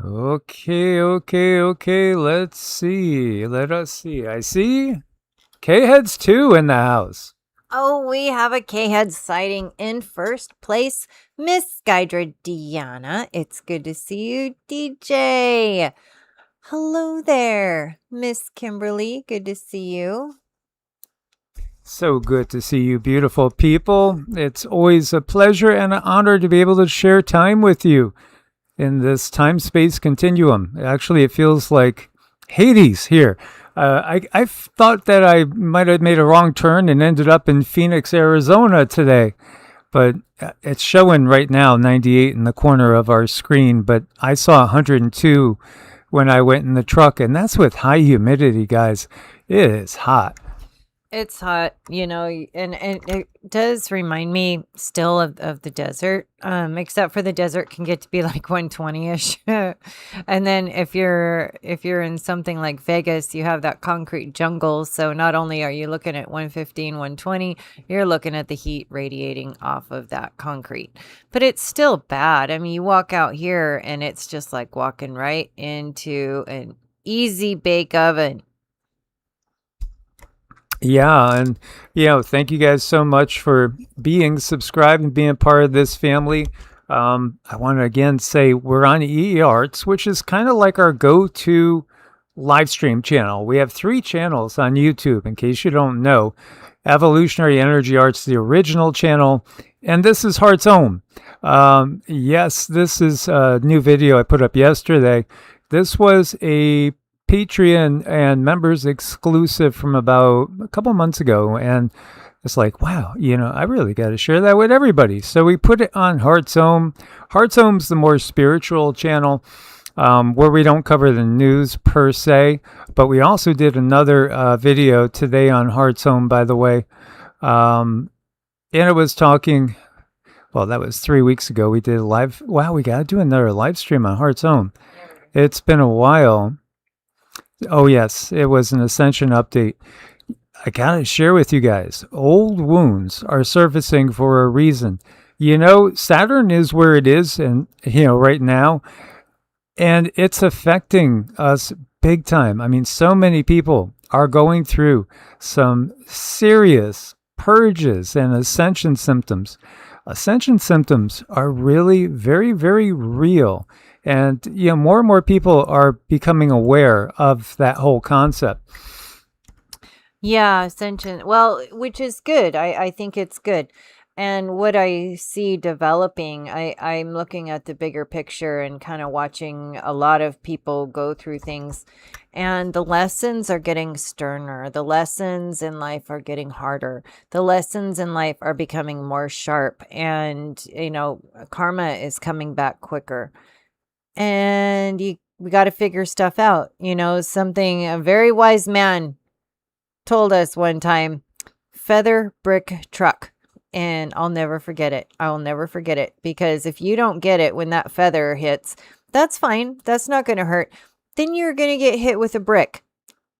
Okay. Let's see. Let us see. I see K-Heads 2 in the house. Oh, we have a K-Head sighting in first place. Miss Skydra Diana. It's good to see you, DJ. Hello there, Miss Kimberly. Good to see you. So good to see you, beautiful people. It's always a pleasure and an honor to be able to share time with you in this time-space continuum. Actually, it feels like Hades here. I thought that I might have made a wrong turn and ended up in Phoenix, Arizona today, but it's showing right now 98 in the corner of our screen, but I saw 102 when I went in the truck, and that's with high humidity, guys. It is hot. It's hot, and it does remind me still of the desert, except for the desert can get to be like 120-ish. And then if you're in something like Vegas, you have that concrete jungle. So not only are you looking at 115, 120, you're looking at the heat radiating off of that concrete. But it's still bad. I mean, you walk out here and it's just like walking right into an easy bake oven. Yeah, and thank you guys so much for being subscribed and being part of this family. I want to again say we're on EEARTS, which is kind of like our go-to live stream channel. We have 3 channels on YouTube, in case you don't know. Evolutionary Energy Arts, the original channel, and this is Heart's Own. Yes, this is a new video I put up yesterday. This was a Patreon and members exclusive from about a couple months ago, and it's like, wow, I really got to share that with everybody. So we put it on Heart's Home. Heart's Home's the more spiritual channel, where we don't cover the news per se, but we also did another video today on Heart's Home, by the way, and it was talking. Well, that was 3 weeks ago. We did a live. Wow, we got to do another live stream on Heart's Home. It's been a while. Oh, yes, it was an Ascension update. I gotta share with you guys, old wounds are surfacing for a reason. Saturn is where it is, and, right now, and it's affecting us big time. I mean, so many people are going through some serious purges and ascension symptoms. Ascension symptoms are really very, very real. And more and more people are becoming aware of that whole concept. Yeah, ascension. Well, which is good. I think it's good. And what I see developing, I'm looking at the bigger picture and kind of watching a lot of people go through things. And the lessons are getting sterner. The lessons in life are getting harder. The lessons in life are becoming more sharp. And, karma is coming back quicker. And we got to figure stuff out. Something a very wise man told us one time, feather brick truck. And I'll never forget it. I'll never forget it, because if you don't get it when that feather hits, that's fine. That's not going to hurt. Then you're going to get hit with a brick.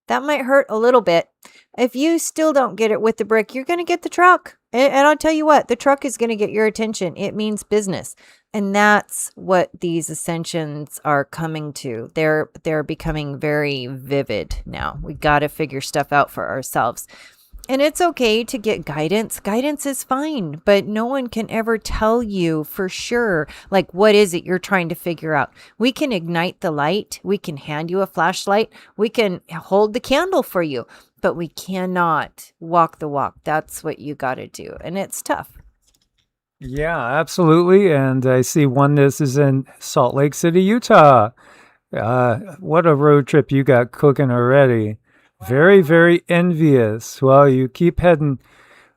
That might hurt a little bit. If you still don't get it with the brick, you're going to get the truck. And I'll tell you what, the truck is going to get your attention. It means business. And that's what these ascensions are coming to. They're becoming very vivid now. We got to figure stuff out for ourselves. And it's okay to get guidance. Guidance is fine, but no one can ever tell you for sure, like, what is it you're trying to figure out? We can ignite the light. We can hand you a flashlight. We can hold the candle for you, but we cannot walk the walk. That's what you got to do. And it's tough. Yeah, absolutely. And I see Oneness is in Salt Lake City, Utah. What a road trip you got cooking already. Very, very envious. Well, you keep heading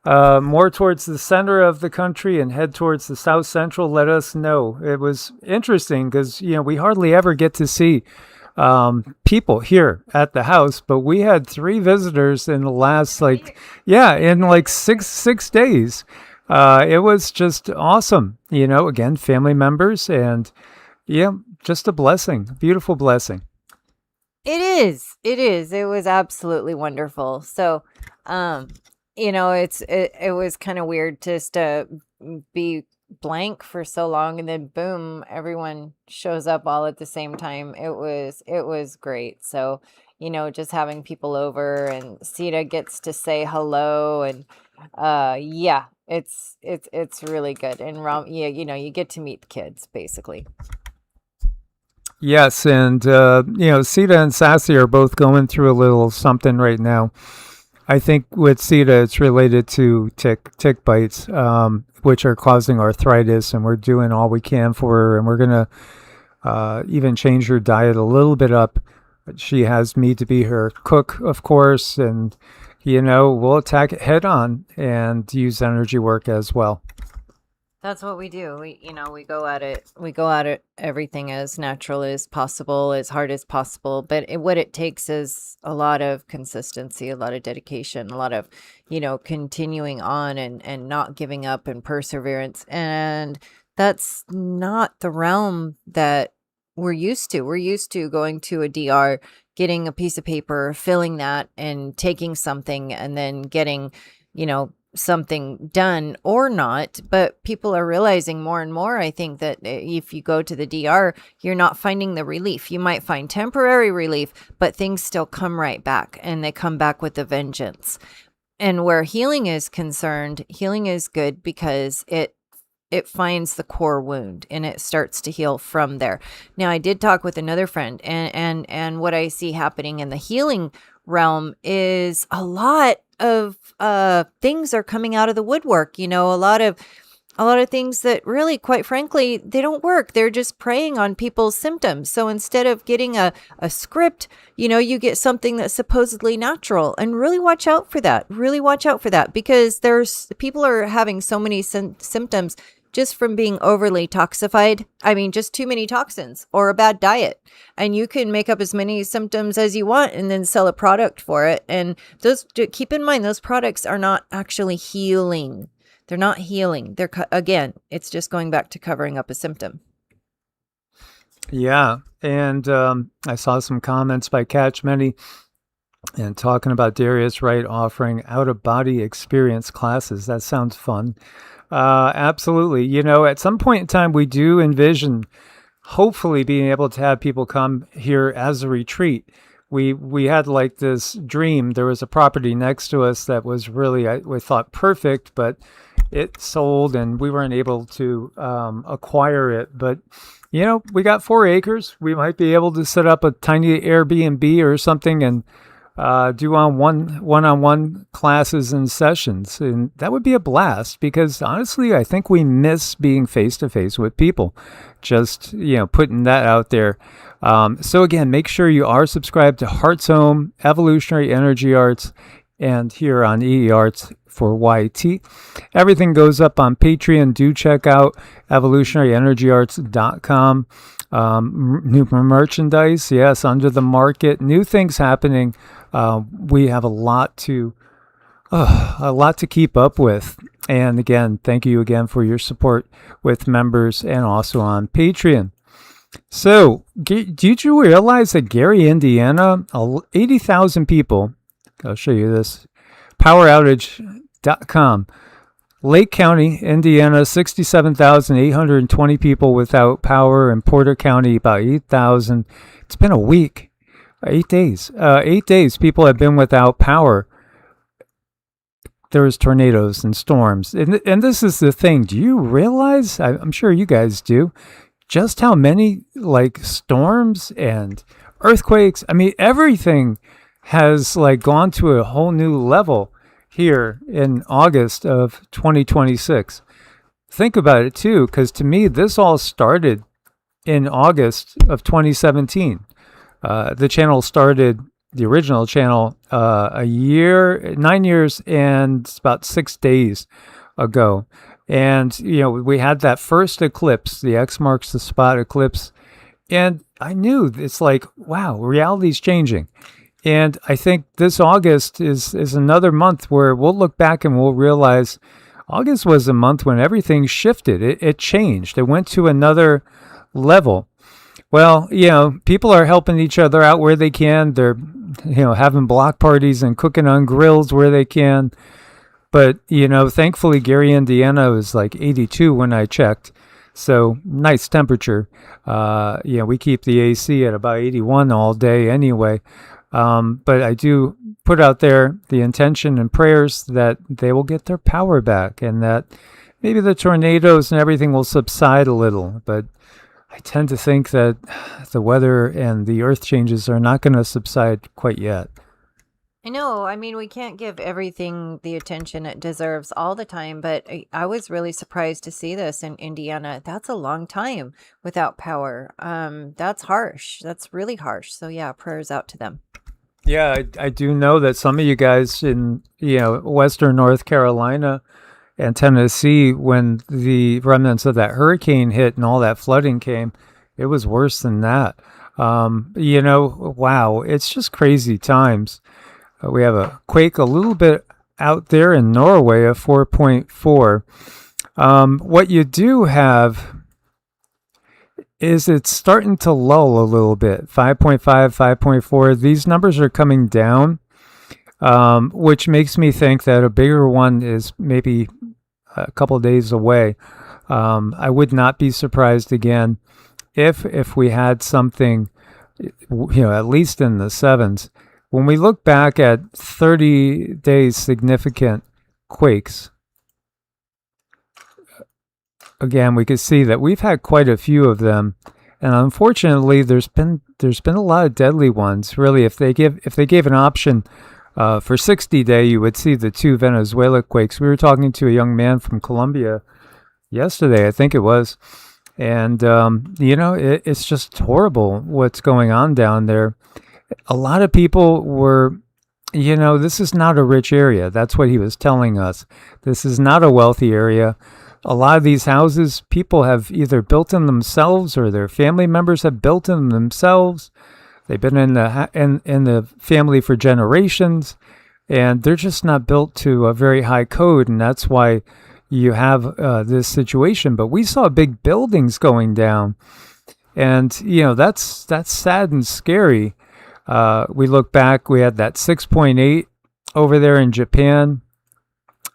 more towards the center of the country and head towards the south central. Let us know. It was interesting because, we hardly ever get to see people here at the house, but we had 3 visitors in the last, in like six days. It was just awesome. Again, family members, and just a blessing, beautiful blessing. It is. It is. It was absolutely wonderful. So, it was kind of weird just to be blank for so long, and then boom, everyone shows up all at the same time. It was great. So, just having people over, and Sita gets to say hello, and yeah, it's really good. And yeah, you get to meet the kids basically. Yes, and Sita and Sassy are both going through a little something right now. I think with Sita, it's related to tick bites, which are causing arthritis, and we're doing all we can for her, and we're gonna even change her diet a little bit up. She has me to be her cook, of course, and we'll attack it head on and use energy work as well. That's what we do. We go at it. We go at it everything as natural as possible, as hard as possible. But what it takes is a lot of consistency, a lot of dedication, a lot of, continuing on and not giving up and perseverance. And that's not the realm that we're used to. We're used to going to a DR, getting a piece of paper, filling that, and taking something, and then getting, something done or not. But people are realizing more and more, I think, that if you go to the DR, you're not finding the relief. You might find temporary relief, but things still come right back, and they come back with a vengeance. And where healing is concerned, healing is good because it finds the core wound, and it starts to heal from there. Now, I did talk with another friend, and what I see happening in the healing realm is a lot of things are coming out of the woodwork. A lot of things that really, quite frankly, they don't work. They're just preying on people's symptoms. So instead of getting a script, you get something that's supposedly natural, and really watch out for that. Really watch out for that, because people are having so many symptoms just from being overly toxified. I mean, just too many toxins or a bad diet. And you can make up as many symptoms as you want and then sell a product for it. And keep in mind, those products are not actually healing. They're not healing. Again, it's just going back to covering up a symptom. Yeah. And I saw some comments by Catch Many and talking about Darius Wright offering out-of-body experience classes. That sounds fun. Absolutely. At some point in time, we do envision hopefully being able to have people come here as a retreat. We had like this dream. There was a property next to us that was really, we thought, perfect, but it sold and we weren't able to acquire it. But, we got 4 acres. We might be able to set up a tiny Airbnb or something and do one-on-one classes and sessions. And that would be a blast, because honestly, I think we miss being face-to-face with people. Just, putting that out there. So again, make sure you are subscribed to Heart's Home, Evolutionary Energy Arts, and here on EEARTS for YT. Everything goes up on Patreon. Do check out evolutionaryenergyarts.com. New merchandise, yes, under the market, new things happening. We have a lot to keep up with. And again, thank you again for your support with members and also on Patreon. So, did you realize that Gary, Indiana, 80,000 people, I'll show you this, poweroutage.com, Lake County, Indiana, 67,820 people without power. In Porter County, about 8,000. It's been a week, 8 days. 8 days people have been without power. There's tornadoes and storms. And this is the thing. Do you realize, I'm sure you guys do, just how many storms and earthquakes, everything has gone to a whole new level here in August of 2026. Think about it too, because to me, this all started in August of 2017. The channel started, the original channel, 9 years and about 6 days ago. And, we had that first eclipse, the X marks the spot eclipse. And I knew it's wow, reality's changing. And I think this August is another month where we'll look back and we'll realize August was a month when everything shifted. It changed. It went to another level. Well, people are helping each other out where they can. They're, having block parties and cooking on grills where they can. But, thankfully, Gary, Indiana was like 82 when I checked. So nice temperature. We keep the AC at about 81 all day anyway. But I do put out there the intention and prayers that they will get their power back and that maybe the tornadoes and everything will subside a little. But I tend to think that the weather and the earth changes are not going to subside quite yet. I know. I mean, we can't give everything the attention it deserves all the time, but I was really surprised to see this in Indiana. That's a long time without power. That's harsh. That's really harsh. So yeah, prayers out to them. Yeah, I do know that some of you guys in Western North Carolina and Tennessee, when the remnants of that hurricane hit and all that flooding came, it was worse than that. Wow, it's just crazy times. We have a quake a little bit out there in Norway, a 4.4. What you do have is it's starting to lull a little bit. 5.5, 5.4. These numbers are coming down, which makes me think that a bigger one is maybe a couple days away. I would not be surprised again if we had something, at least in the sevens. When we look back at 30 days significant quakes, again, we could see that we've had quite a few of them, and unfortunately, there's been a lot of deadly ones. Really, if they gave an option for 60-day, you would see the two Venezuela quakes. We were talking to a young man from Colombia yesterday, I think it was, and it's just horrible what's going on down there. A lot of people were, this is not a rich area. That's what he was telling us. This is not a wealthy area. A lot of these houses, people have either built them themselves or their family members have built them themselves. They've been in the family for generations, and they're just not built to a very high code, and that's why you have this situation. But we saw big buildings going down, and that's sad and scary. We look back, we had that 6.8 over there in Japan,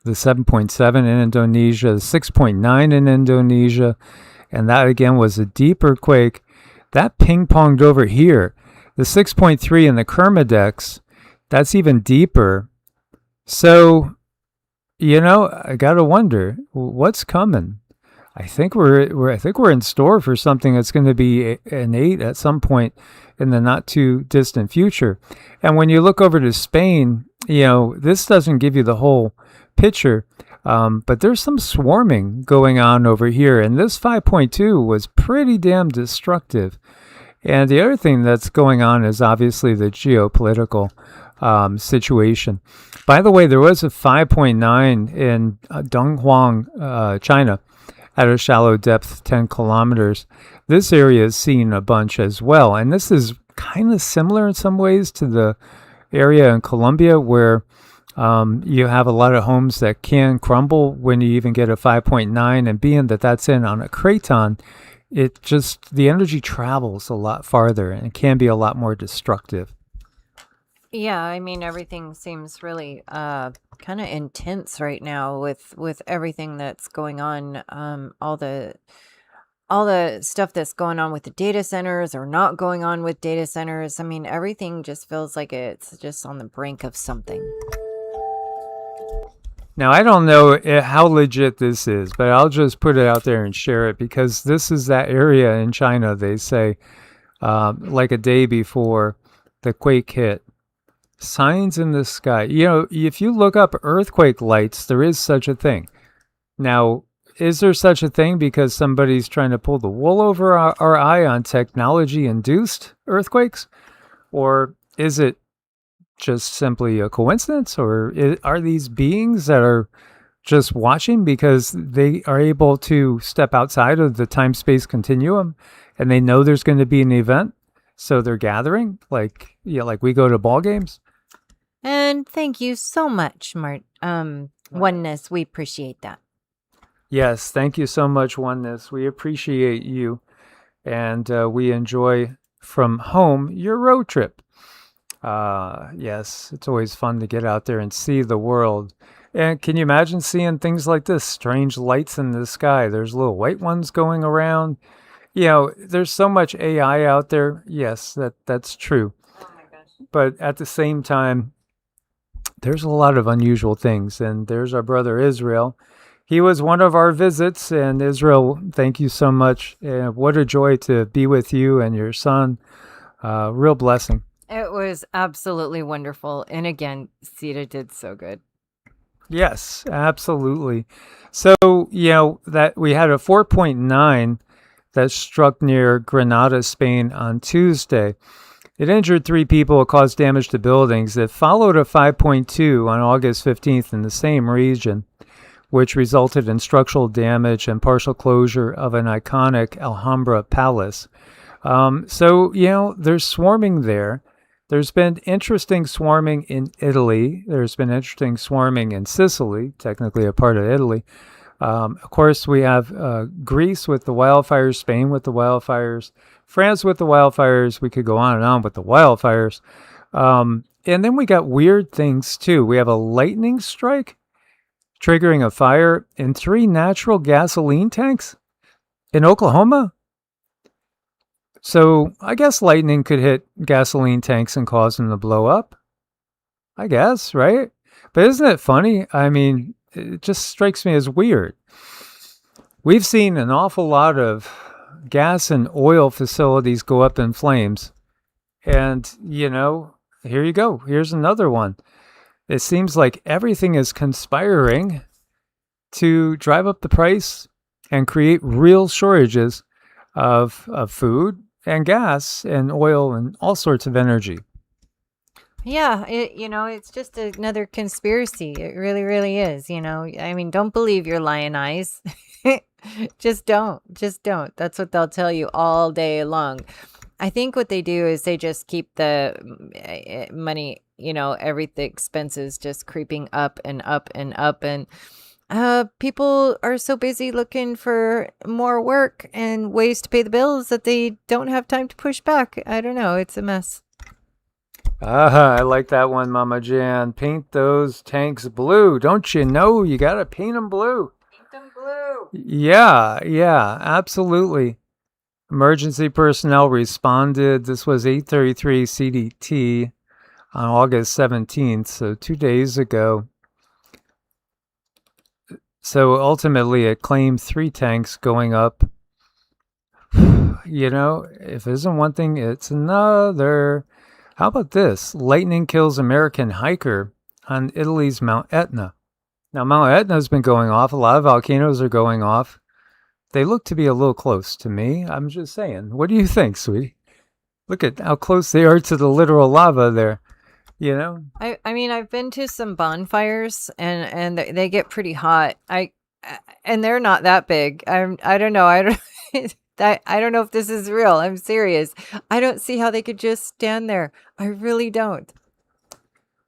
the 7.7 in Indonesia, the 6.9 in Indonesia, and that again was a deeper quake. That ping-ponged over here. The 6.3 in the Kermadex, that's even deeper. So, I gotta wonder what's coming. I think we're in store for something that's going to be an 8 at some point in the not too distant future. And when you look over to Spain, this doesn't give you the whole picture, but there's some swarming going on over here, and this 5.2 was pretty damn destructive. And the other thing that's going on is obviously the geopolitical situation. By the way, there was a 5.9 in Donghuang, China, at a shallow depth, 10 kilometers. This area is seen a bunch as well. And this is kind of similar in some ways to the area in Colombia where you have a lot of homes that can crumble when you even get a 5.9. And being that that's in on a craton, the energy travels a lot farther and it can be a lot more destructive. Yeah, I mean everything seems really kind of intense right now with everything that's going on, all the stuff that's going on with the data centers or not going on with data centers. I mean, everything just feels like it's just on the brink of something. Now, I don't know how legit this is, but I'll just put it out there and share it because this is that area in China, they say, like a day before the quake hit. Signs in the sky. If you look up earthquake lights, there is such a thing. Now, is there such a thing because somebody's trying to pull the wool over our eye on technology-induced earthquakes? Or is it just simply a coincidence? Or are these beings that are just watching because they are able to step outside of the time-space continuum and they know there's going to be an event? So they're gathering like we go to ball games. And thank you so much, Oneness. We appreciate that. Yes, thank you so much, Oneness. We appreciate you, and we enjoy from home your road trip. Yes, it's always fun to get out there and see the world. And can you imagine seeing things like this? Strange lights in the sky. There's little white ones going around. There's so much AI out there. Yes, that's true. Oh my gosh. But at the same time, there's a lot of unusual things. And there's our brother Israel. He was one of our visits. And Israel, thank you so much. What a joy to be with you and your son. Real blessing. It was absolutely wonderful. And again, Sita did so good. Yes, absolutely. So, that we had a 4.9 that struck near Granada, Spain on Tuesday. It injured 3 people. It caused damage to buildings. It followed a 5.2 on August 15th in the same region, which resulted in structural damage and partial closure of an iconic Alhambra palace. There's swarming there. There's been interesting swarming in Italy. There's been interesting swarming in Sicily, technically a part of Italy. Of course, we have Greece with the wildfires, Spain with the wildfires, France with the wildfires. We could go on and on with the wildfires. And then we got weird things, too. We have a lightning strike triggering a fire in 3 natural gasoline tanks in Oklahoma. So I guess lightning could hit gasoline tanks and cause them to blow up. I guess, right? But isn't it funny? I mean, it just strikes me as weird. We've seen an awful lot of gas and oil facilities go up in flames. And, here you go. Here's another one. It seems like everything is conspiring to drive up the price and create real shortages of food and gas and oil and all sorts of energy. Yeah, it's just another conspiracy. It really, really is. I mean, don't believe your lion eyes. Just don't. Just don't. That's what they'll tell you all day long. I think what they do is they just keep the money, the expenses just creeping up and up and up. And people are so busy looking for more work and ways to pay the bills that they don't have time to push back. I don't know. It's a mess. I like that one, Mama Jan. Paint those tanks blue. Don't you know you got to paint them blue? Paint them blue. Yeah, absolutely. Emergency personnel responded. This was 8:33 CDT on August 17th, so 2 days ago. So ultimately, it claimed 3 tanks going up. If it isn't one thing, it's another. How about this? Lightning kills American hiker on Italy's Mount Etna. Now, Mount Etna's been going off. A lot of volcanoes are going off. They look to be a little close to me. I'm just saying. What do you think, sweetie? Look at how close they are to the literal lava there. I mean, I've been to some bonfires and they get pretty hot. And they're not that big. I don't know. I don't know if this is real. I'm serious. I don't see how they could just stand there. I really don't.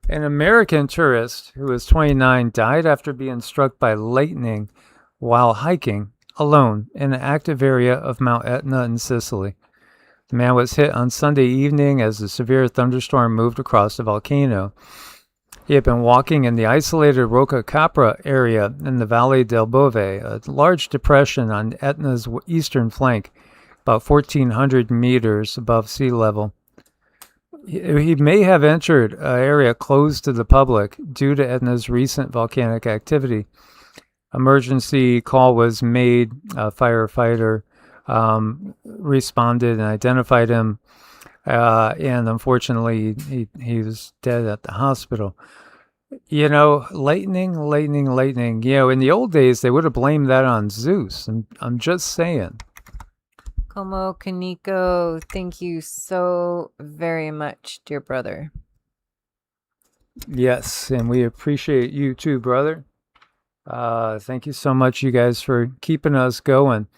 An American tourist who was 29 died after being struck by lightning while hiking alone in an active area of Mount Etna in Sicily. The man was hit on Sunday evening as a severe thunderstorm moved across the volcano. He had been walking in the isolated Rocca Capra area in the Valle del Bove, a large depression on Etna's eastern flank, about 1,400 meters above sea level. He may have entered an area closed to the public due to Etna's recent volcanic activity. Emergency call was made. A firefighter responded and identified him, and unfortunately, he was dead at the hospital. Lightning. In the old days, they would have blamed that on Zeus, and I'm just saying. Como Kaniko, thank you so very much, dear brother. Yes, and we appreciate you too, brother. Thank you so much, you guys, for keeping us going.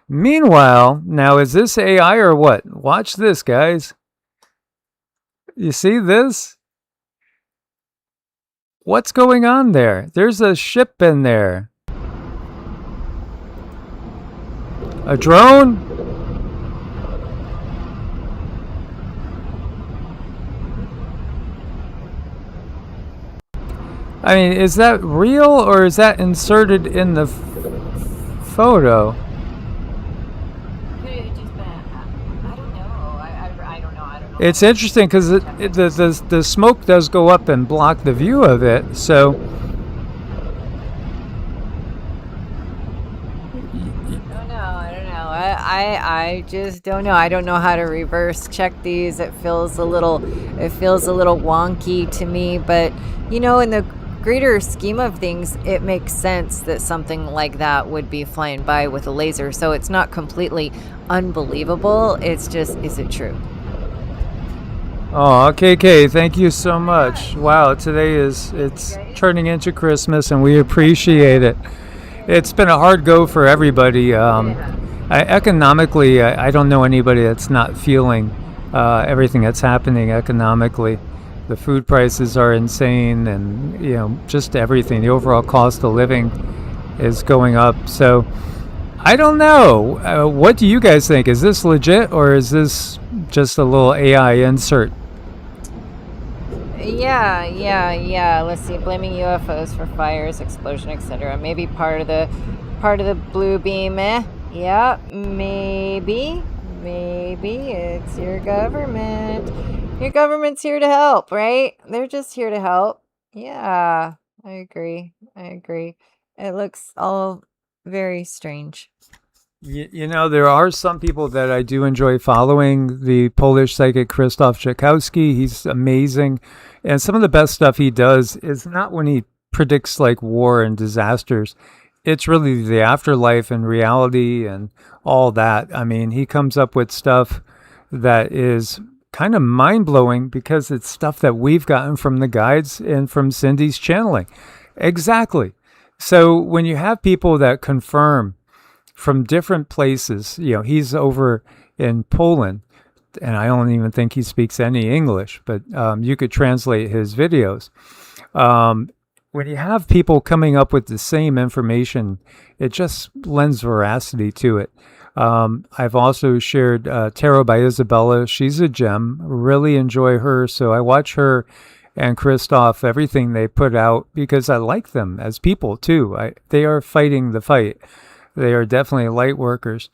Meanwhile, now is this AI or what? Watch this, guys. You see this? What's going on there? There's a ship in there. A drone? I mean, is that real or is that inserted in the photo? Could it just been? I don't know. I don't know. I don't know how It's much interesting because technical. the smoke does go up and block the view of it. So I don't know. I don't know. I just don't know. I don't know how to reverse check these. It feels a little wonky to me, but in the greater scheme of things, it makes sense that something like that would be flying by with a laser. So it's not completely unbelievable. It's just, is it true? oh, KK, thank you so Oh my much. gosh. Wow, today it's turning into Christmas, and we appreciate it. It's been a hard go for everybody. It has. Economically, I don't know anybody that's not feeling everything that's happening economically. The food prices are insane, and just everything. The overall cost of living is going up. So I don't know. What do you guys think? Is this legit or is this just a little AI insert? Yeah. Let's see. Blaming UFOs for fires, explosion, etc. Maybe part of the blue beam. Yeah, maybe it's your government. Your government's here to help, right? They're just here to help. Yeah, I agree. I agree. It looks all very strange. There are some people that I do enjoy following. The Polish psychic Krzysztof Czakowski, he's amazing. And some of the best stuff he does is not when he predicts like war and disasters. It's really the afterlife and reality and all that. I mean, he comes up with stuff that is kind of mind blowing because it's stuff that we've gotten from the guides and from Cindy's channeling. Exactly. So when you have people that confirm from different places. He's over in Poland, and I don't even think he speaks any English, but you could translate his videos. Um, when you have people coming up with the same information, it just lends veracity to it. I've also shared Tarot by Isabella. She's a gem. Really enjoy her. So I watch her and Christoph, everything they put out, because I like them as people too. They are fighting the fight. They are definitely light workers.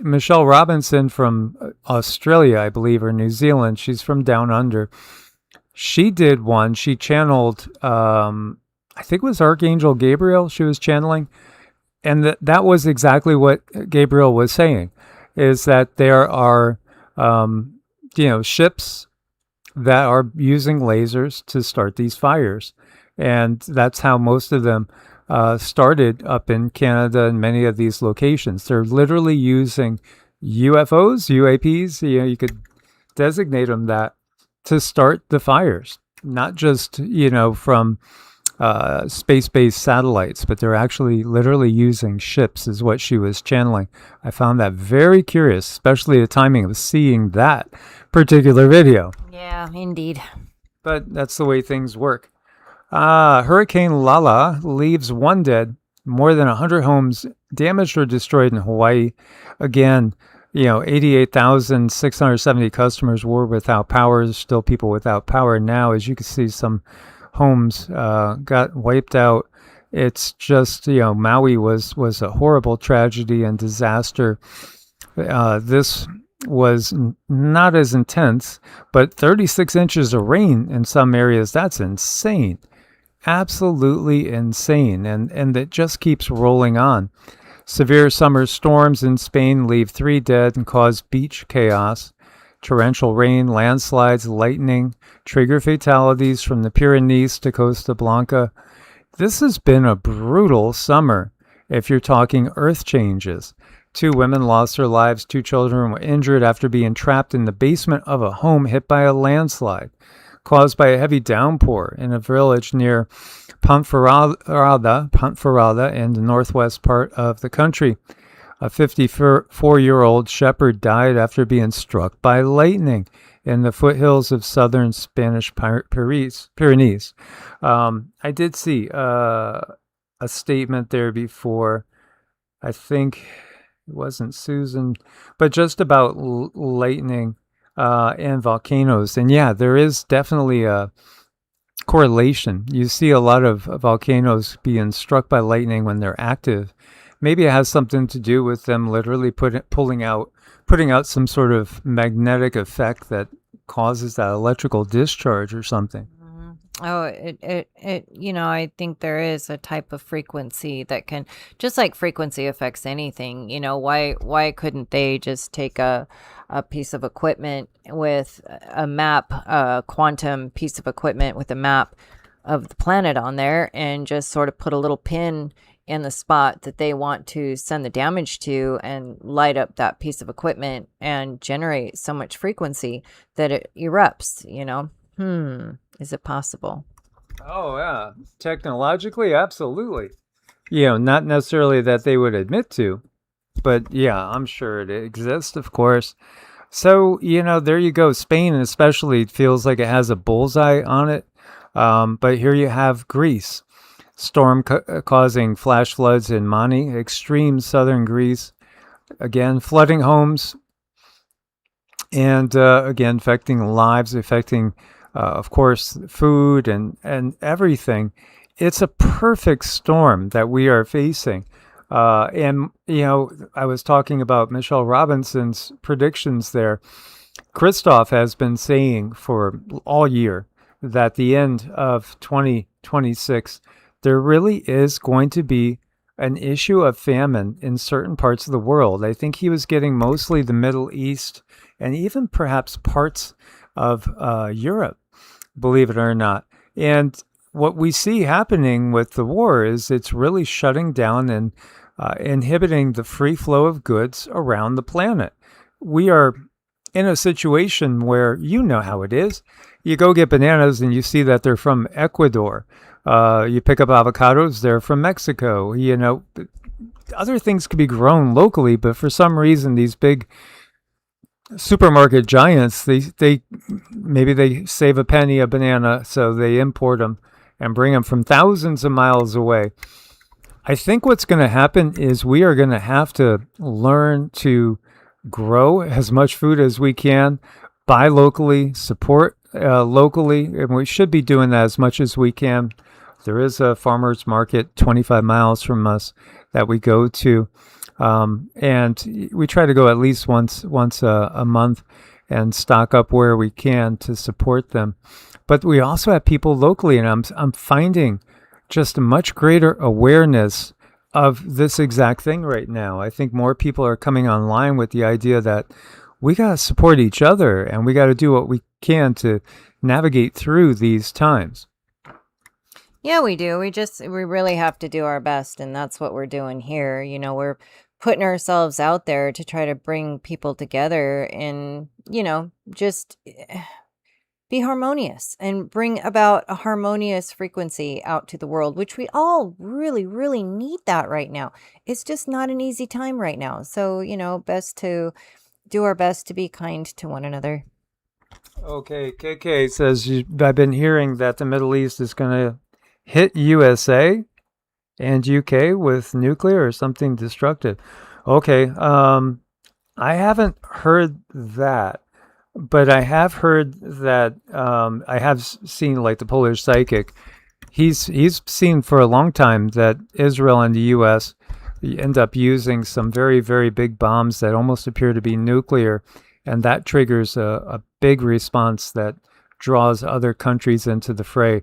Michelle Robinson from Australia, I believe, or New Zealand. She's from down under. She did one. She channeled, I think it was Archangel Gabriel she was channeling. And that was exactly what Gabriel was saying, is that there are, ships that are using lasers to start these fires. And that's how most of them started up in Canada and many of these locations. They're literally using UFOs, UAPs, you could designate them that, to start the fires, not just, from space-based satellites, but they're actually literally using ships is what she was channeling. I found that very curious, especially the timing of seeing that particular video. Yeah, indeed. But that's the way things work. Hurricane Lala leaves one dead, more than 100 homes damaged or destroyed in Hawaii. Again, 88,670 customers were without power. There's still people without power now. As you can see, some homes got wiped out. It's just, Maui was a horrible tragedy and disaster. This was not as intense, but 36 inches of rain in some areas, that's insane. Absolutely insane. And it just keeps rolling on. Severe summer storms in Spain leave 3 dead and cause beach chaos. Torrential rain, landslides, lightning trigger fatalities from the Pyrenees to Costa Blanca. This has been a brutal summer if you're talking earth changes. 2 women lost their lives. 2 children were injured after being trapped in the basement of a home hit by a landslide caused by a heavy downpour in a village near Ponferrada in the northwest part of the country. A 54-year-old shepherd died after being struck by lightning in the foothills of southern Spanish Pyrenees. I did see a statement there before. I think it wasn't Susan, but just about lightning and volcanoes. And yeah, there is definitely a correlation. You see a lot of volcanoes being struck by lightning when they're active. Maybe it has something to do with them literally putting out some sort of magnetic effect that causes that electrical discharge or something. Mhm. Oh, I think there is a type of frequency that can, just like frequency affects anything, why couldn't they just take a piece of equipment with a map, a quantum piece of equipment with a map of the planet on there, and just sort of put a little pin in the spot that they want to send the damage to, and light up that piece of equipment and generate so much frequency that it erupts, Is it possible? Oh, yeah. Technologically, absolutely. Not necessarily that they would admit to, but yeah, I'm sure it exists, of course. So, there you go. Spain, especially, feels like it has a bullseye on it. But here you have Greece, storm causing flash floods in Mani, extreme southern Greece. Again, flooding homes, and again, affecting lives, affecting, of course, food and everything. It's a perfect storm that we are facing. I was talking about Michelle Robinson's predictions there. Christoph has been saying for all year that the end of 2026, there really is going to be an issue of famine in certain parts of the world. I think he was getting mostly the Middle East and even perhaps parts of Europe, believe it or not. And what we see happening with the war is it's really shutting down and inhibiting the free flow of goods around the planet. We are in a situation where you know how it is. You go get bananas and you see that they're from Ecuador. You pick up avocados, they're from Mexico. Other things could be grown locally, but for some reason, these big supermarket giants, they maybe they save a penny a banana, so they import them and bring them from thousands of miles away. I think what's going to happen is we are going to have to learn to grow as much food as we can, buy locally, support locally, and we should be doing that as much as we can. There is a farmer's market 25 miles from us that we go to, and we try to go at least once a month and stock up where we can to support them. But we also have people locally, and I'm finding just a much greater awareness of this exact thing right now. I think more people are coming online with the idea that we got to support each other and we got to do what we can to navigate through these times. Yeah, we do. We really have to do our best, and that's what we're doing here. We're putting ourselves out there to try to bring people together and, just be harmonious and bring about a harmonious frequency out to the world, which we all really, really need that right now. It's just not an easy time right now. So, best to do our best to be kind to one another. Okay, KK says, I've been hearing that the Middle East is going to hit USA and UK with nuclear or something destructive. Okay, I haven't heard that, but I have heard that I have seen like the Polish psychic. He's seen for a long time that Israel and the U.S. end up using some very, very big bombs that almost appear to be nuclear, and that triggers a big response that draws other countries into the fray.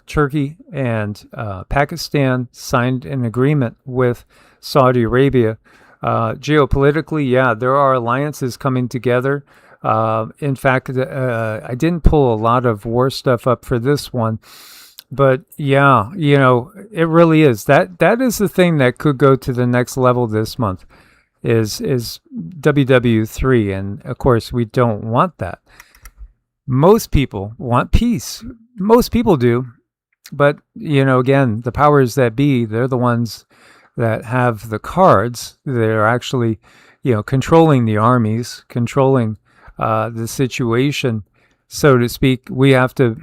Turkey and Pakistan signed an agreement with Saudi Arabia. Geopolitically, yeah, there are alliances coming together. In fact, I didn't pull a lot of war stuff up for this one, but yeah, it really is. That is the thing that could go to the next level this month is WW3, and of course we don't want that. Most people want peace. Most people do. But, again, the powers that be, they're the ones that have the cards. They're actually, controlling the armies, controlling the situation, so to speak. We have to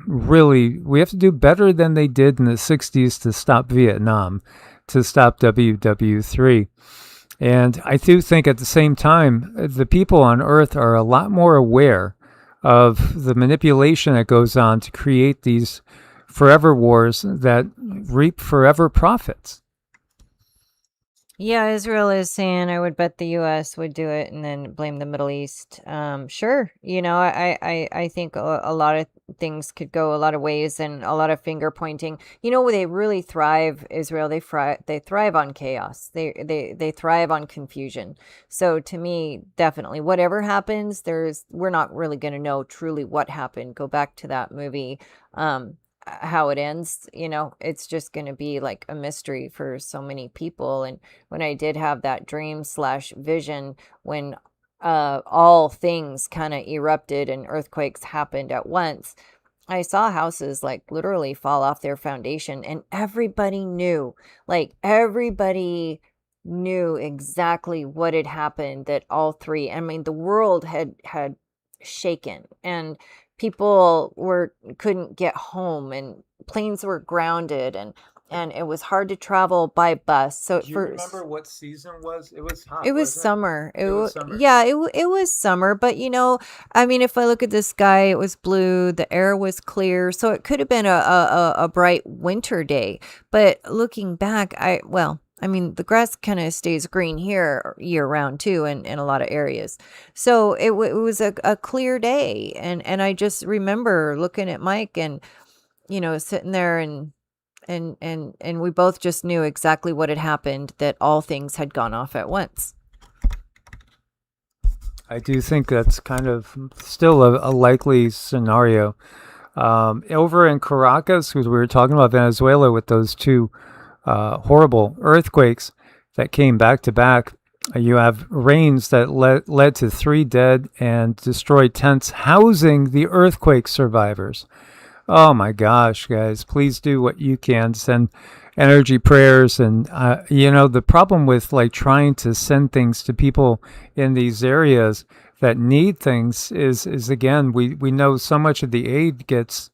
do better than they did in the 60s to stop Vietnam, to stop WW3. And I do think at the same time, the people on Earth are a lot more aware of the manipulation that goes on to create these forever wars that reap forever profits. Yeah, Israel is saying I would bet the US would do it and then blame the Middle East. Sure. I think a lot of things could go a lot of ways and a lot of finger pointing. Where they really thrive, Israel, they thrive on chaos. They thrive on confusion. So to me, definitely whatever happens, we're not really going to know truly what happened. Go back to that movie. How it ends, it's just going to be like a mystery for so many people. And when I did have that dream slash vision, when all things kind of erupted and earthquakes happened at once, I saw houses like literally fall off their foundation, and everybody knew exactly what had happened. That all three, I mean, the world had shaken, and people couldn't get home, and planes were grounded, and it was hard to travel by bus. So Do you remember what season was? It was hot, it was wasn't summer. it? It was summer. Yeah, it was summer, but I mean, if I look at the sky, it was blue, the air was clear, so it could have been a bright winter day. But looking back, I mean, the grass kind of stays green here year round too, in a lot of areas. So it was a clear day, and I just remember looking at Mike and sitting there, and we both just knew exactly what had happened, that all things had gone off at once. I do think that's kind of still a likely scenario. Over in Caracas, because we were talking about Venezuela with those two horrible earthquakes that came back to back, you have rains that led to 3 dead and destroyed tents housing the earthquake survivors. Oh my gosh, guys, please do what you can. Send energy prayers. And, the problem with like trying to send things to people in these areas that need things is again, we know so much of the aid gets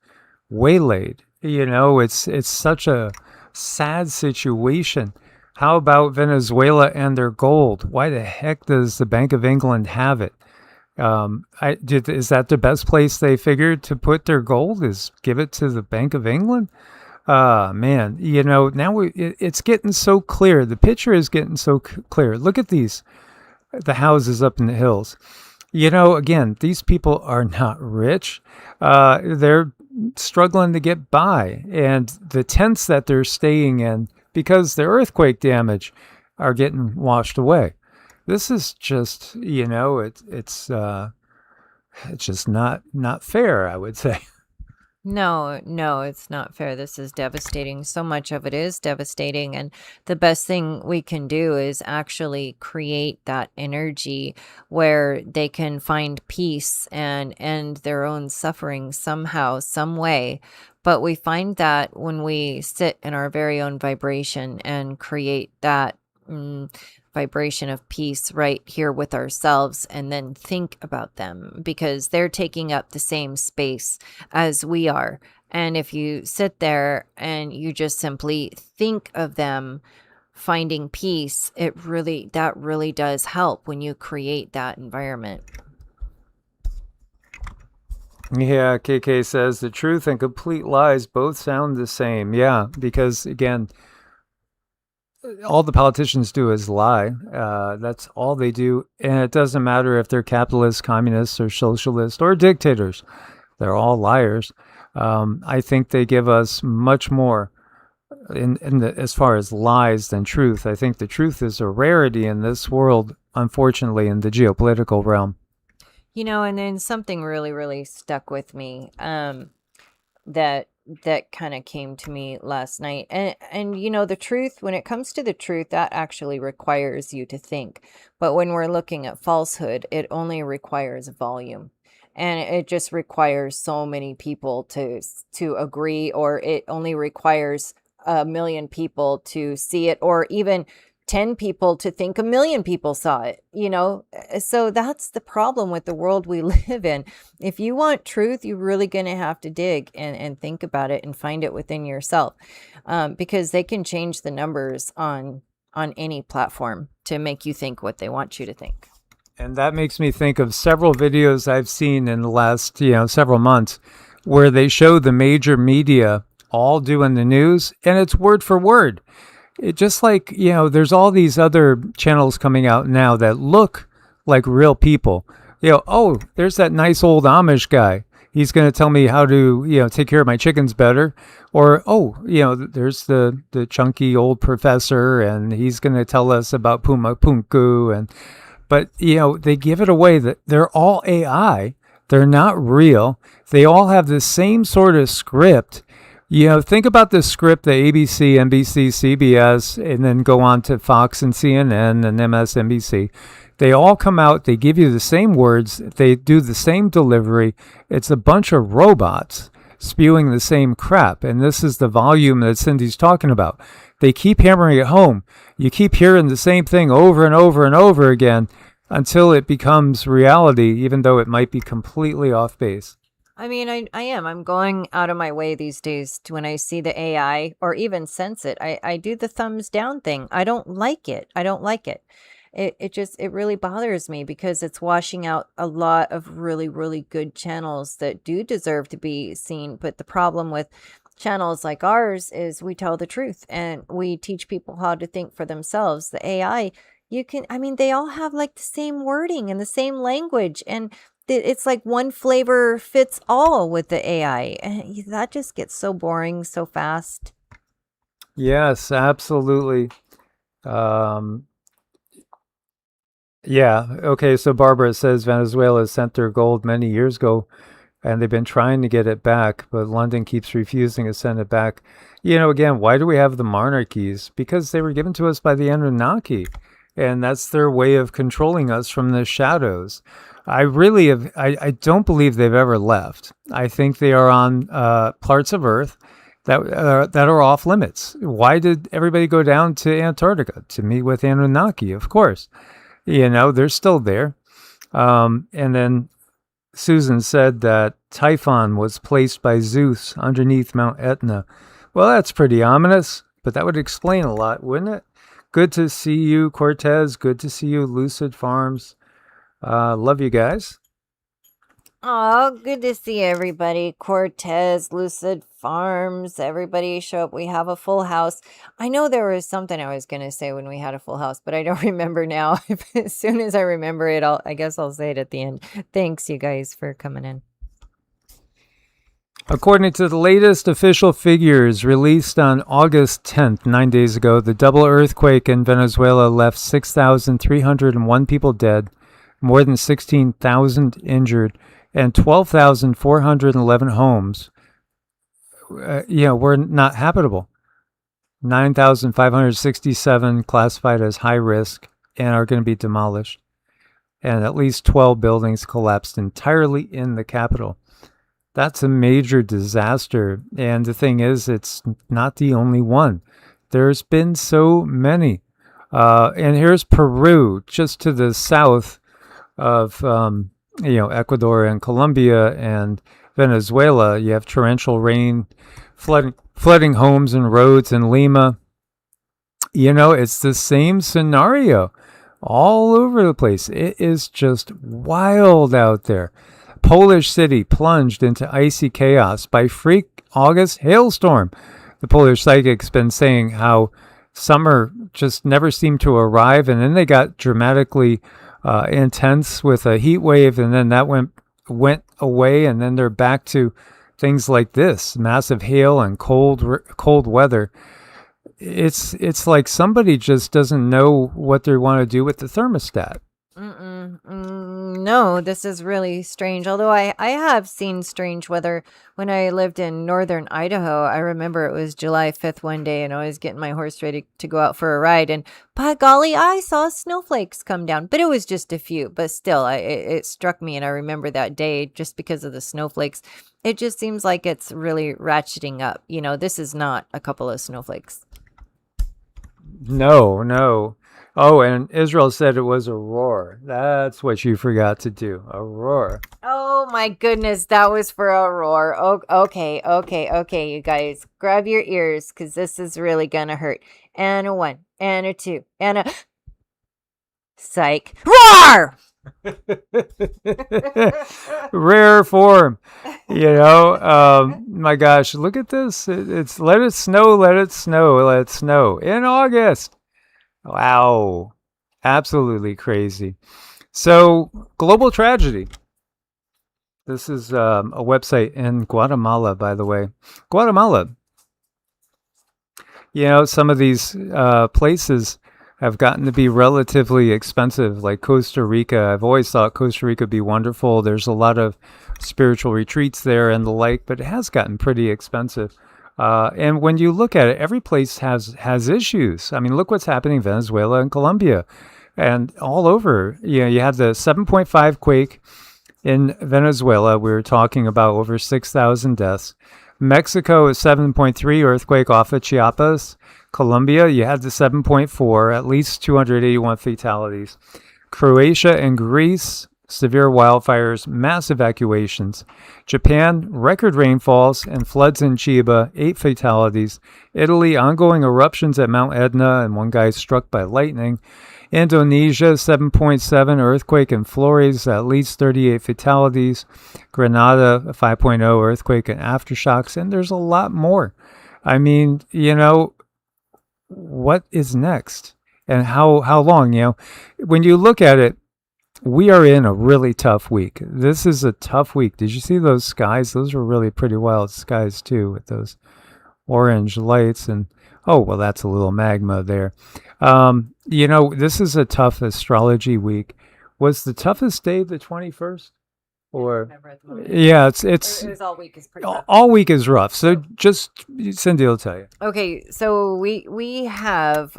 waylaid. It's such a sad situation. How about Venezuela and their gold? Why the heck does the Bank of England have it? Is that the best place they figured to put their gold? Is give it to the Bank of England? Man, now it's getting so clear. The picture is getting so clear. Look at the houses up in the hills. Again, these people are not rich. They're struggling to get by, and the tents that they're staying in, because the earthquake damage, are getting washed away. This is just, it's just not fair, I would say. No, it's not fair. This is devastating. So much of it is devastating. And the best thing we can do is actually create that energy where they can find peace and end their own suffering somehow, some way. But we find that when we sit in our very own vibration and create that vibration of peace right here with ourselves, and then think about them, because they're taking up the same space as we are. And if you sit there and you just simply think of them finding peace, that really does help when you create that environment. Yeah, KK says the truth and complete lies both sound the same. Yeah, because again, all the politicians do is lie. That's all they do. And it doesn't matter if they're capitalists, communists, or socialists, or dictators. They're all liars. I think they give us much more as far as lies than truth. I think the truth is a rarity in this world, unfortunately, in the geopolitical realm. And then something really, really stuck with me. That kind of came to me last night, and the truth, when it comes to the truth, that actually requires you to think. But when we're looking at falsehood, it only requires volume, and it just requires so many people to agree, or it only requires 1 million people to see it, or even 10 people to think 1 million people saw it. So that's the problem with the world we live in. If you want truth, you're really going to have to dig and think about it and find it within yourself, because they can change the numbers on any platform to make you think what they want you to think. And that makes me think of several videos I've seen in the last, several months where they show the major media all doing the news and it's word for word. It just like, there's all these other channels coming out now that look like real people. Oh, there's that nice old Amish guy. He's going to tell me how to, take care of my chickens better. Or, oh, there's the chunky old professor and he's going to tell us about Puma Punku. But, they give it away that they're all AI. They're not real. They all have the same sort of script. Think about the script that ABC, NBC, CBS, and then go on to Fox and CNN and MSNBC. They all come out, they give you the same words, they do the same delivery. It's a bunch of robots spewing the same crap. And this is the volume that Cindy's talking about. They keep hammering it home. You keep hearing the same thing over and over and over again until it becomes reality, even though it might be completely off base. I mean, I am. I'm going out of my way these days to when I see the AI or even sense it. I do the thumbs down thing. I don't like it. I don't like it. It really bothers me because it's washing out a lot of really, really good channels that do deserve to be seen. But the problem with channels like ours is we tell the truth and we teach people how to think for themselves. The AI, they all have like the same wording and the same language, and it's like one flavor fits all with the AI. And that just gets so boring so fast. Yes, absolutely. Um, yeah. Okay. So Barbara says Venezuela sent their gold many years ago and they've been trying to get it back, but London keeps refusing to send it back. Again, why do we have the monarchies? Because they were given to us by the Anunnaki, and that's their way of controlling us from the shadows. I really have, I don't believe they've ever left. I think they are on parts of Earth that are off limits. Why did everybody go down to Antarctica to meet with Anunnaki? Of course, they're still there. And then Susan said that Typhon was placed by Zeus underneath Mount Etna. Well, that's pretty ominous, but that would explain a lot, wouldn't it? Good to see you, Cortez. Good to see you, Lucid Farms. Love you guys. Oh, good to see everybody. Cortez, Lucid Farms, everybody show up. We have a full house. I know there was something I was going to say when we had a full house, but I don't remember now. As soon as I remember it, I guess I'll say it at the end. Thanks, you guys, for coming in. According to the latest official figures released on August 10th, 9 days ago, the double earthquake in Venezuela left 6,301 people dead, more than 16,000 injured, and 12,411 homes, were not habitable. 9,567 classified as high risk and are going to be demolished. And at least 12 buildings collapsed entirely in the capital. That's a major disaster. And the thing is, it's not the only one. There's been so many. And here's Peru, just to the south of Ecuador and Colombia and Venezuela. You have torrential rain, flooding homes and roads in Lima. It's the same scenario all over the place. It is just wild out there. Polish city plunged into icy chaos by freak August hailstorm. The Polish psychic's been saying how summer just never seemed to arrive, and then they got dramatically intense with a heat wave, and then that went away, and then they're back to things like this: massive hail and cold weather. It's like somebody just doesn't know what they want to do with the thermostat. No, this is really strange. Although I have seen strange weather when I lived in northern Idaho. I remember it was July 5th one day and I was getting my horse ready to go out for a ride. And by golly, I saw snowflakes come down, but it was just a few. But still, it struck me, and I remember that day just because of the snowflakes. It just seems like it's really ratcheting up. This is not a couple of snowflakes. No. Oh, and Israel said it was a roar. That's what you forgot to do. A roar. Oh my goodness, that was for a roar. Okay, you guys. Grab your ears, because this is really gonna hurt. And a 1, and a 2, and a... Psych. Roar! Rare form. My gosh, look at this. It's let it snow, let it snow, let it snow in August. Wow. Absolutely crazy. So, global tragedy. This is a website in Guatemala, by the way. Guatemala. Some of these places have gotten to be relatively expensive, like Costa Rica. I've always thought Costa Rica would be wonderful. There's a lot of spiritual retreats there and the like, but it has gotten pretty expensive. And when you look at it, every place has issues. I mean, look what's happening in Venezuela and Colombia and all over. You had the 7.5 quake in Venezuela. We were talking about over 6,000 deaths. Mexico, a 7.3 earthquake off of Chiapas. Colombia, you had the 7.4, at least 281 fatalities. Croatia and Greece, severe wildfires, mass evacuations. Japan, record rainfalls and floods in Chiba, 8 fatalities. Italy, ongoing eruptions at Mount Etna and one guy struck by lightning. Indonesia, 7.7 earthquake in Flores, at least 38 fatalities. Grenada, a 5.0 earthquake and aftershocks, and there's a lot more. I mean, what is next? And how long? When you look at it, we are in a really tough week. This is a tough week. Did you see those skies? Those were really pretty wild skies too, with those orange lights and oh, well, that's a little magma there. This is a tough astrology week. Was the toughest day the 21st? Or yeah, it's It was all week is pretty rough. all week is rough. So just Cindy will tell you. Okay, so we have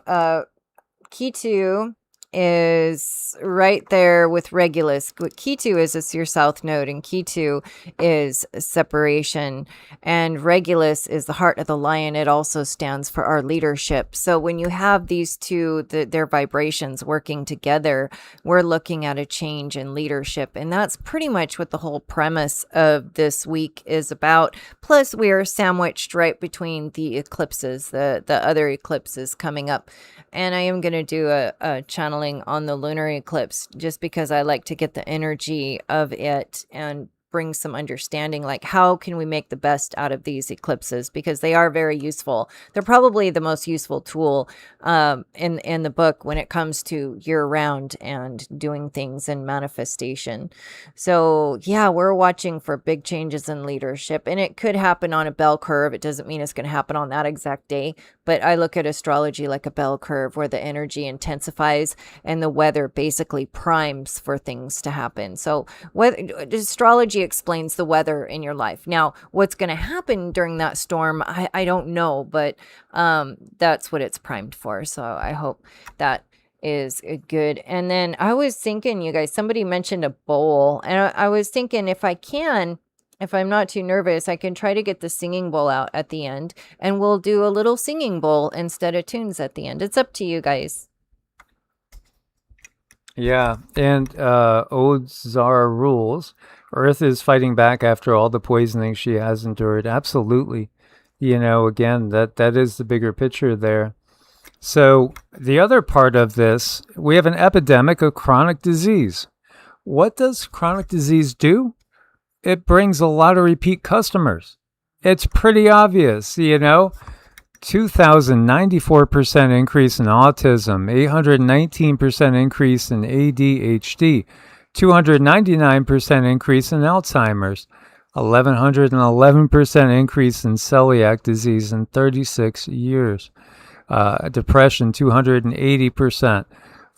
Ketu is right there with Regulus. Ketu is your south node, and Ketu is separation, and Regulus is the heart of the lion. It also stands for our leadership. So when you have these two, their vibrations working together, we're looking at a change in leadership, and that's pretty much what the whole premise of this week is about. Plus, we are sandwiched right between the eclipses, the other eclipses coming up. And I am going to do a channeling on the lunar eclipse just because I like to get the energy of it and bring some understanding, like how can we make the best out of these eclipses, because they are very useful. They're probably the most useful tool in the book when it comes to year round and doing things in manifestation. So yeah, we're watching for big changes in leadership, and it could happen on a bell curve. It doesn't mean it's going to happen on that exact day, but I look at astrology like a bell curve where the energy intensifies and the weather basically primes for things to happen. So astrology explains the weather in your life. Now, what's going to happen during that storm, I don't know, but that's what it's primed for. So I hope that is good. And then I was thinking, you guys, somebody mentioned a bowl, and I was thinking if I'm not too nervous, I can try to get the singing bowl out at the end, and we'll do a little singing bowl instead of tunes at the end. It's up to you guys. Yeah, and Odzar rules. Earth is fighting back after all the poisoning she has endured. Absolutely. Again, that is the bigger picture there. So the other part of this, we have an epidemic of chronic disease. What does chronic disease do? It brings a lot of repeat customers. It's pretty obvious, 2,094% increase in autism, 819% increase in ADHD, 299% increase in Alzheimer's, 1,111% increase in celiac disease in 36 years. Depression, 280%.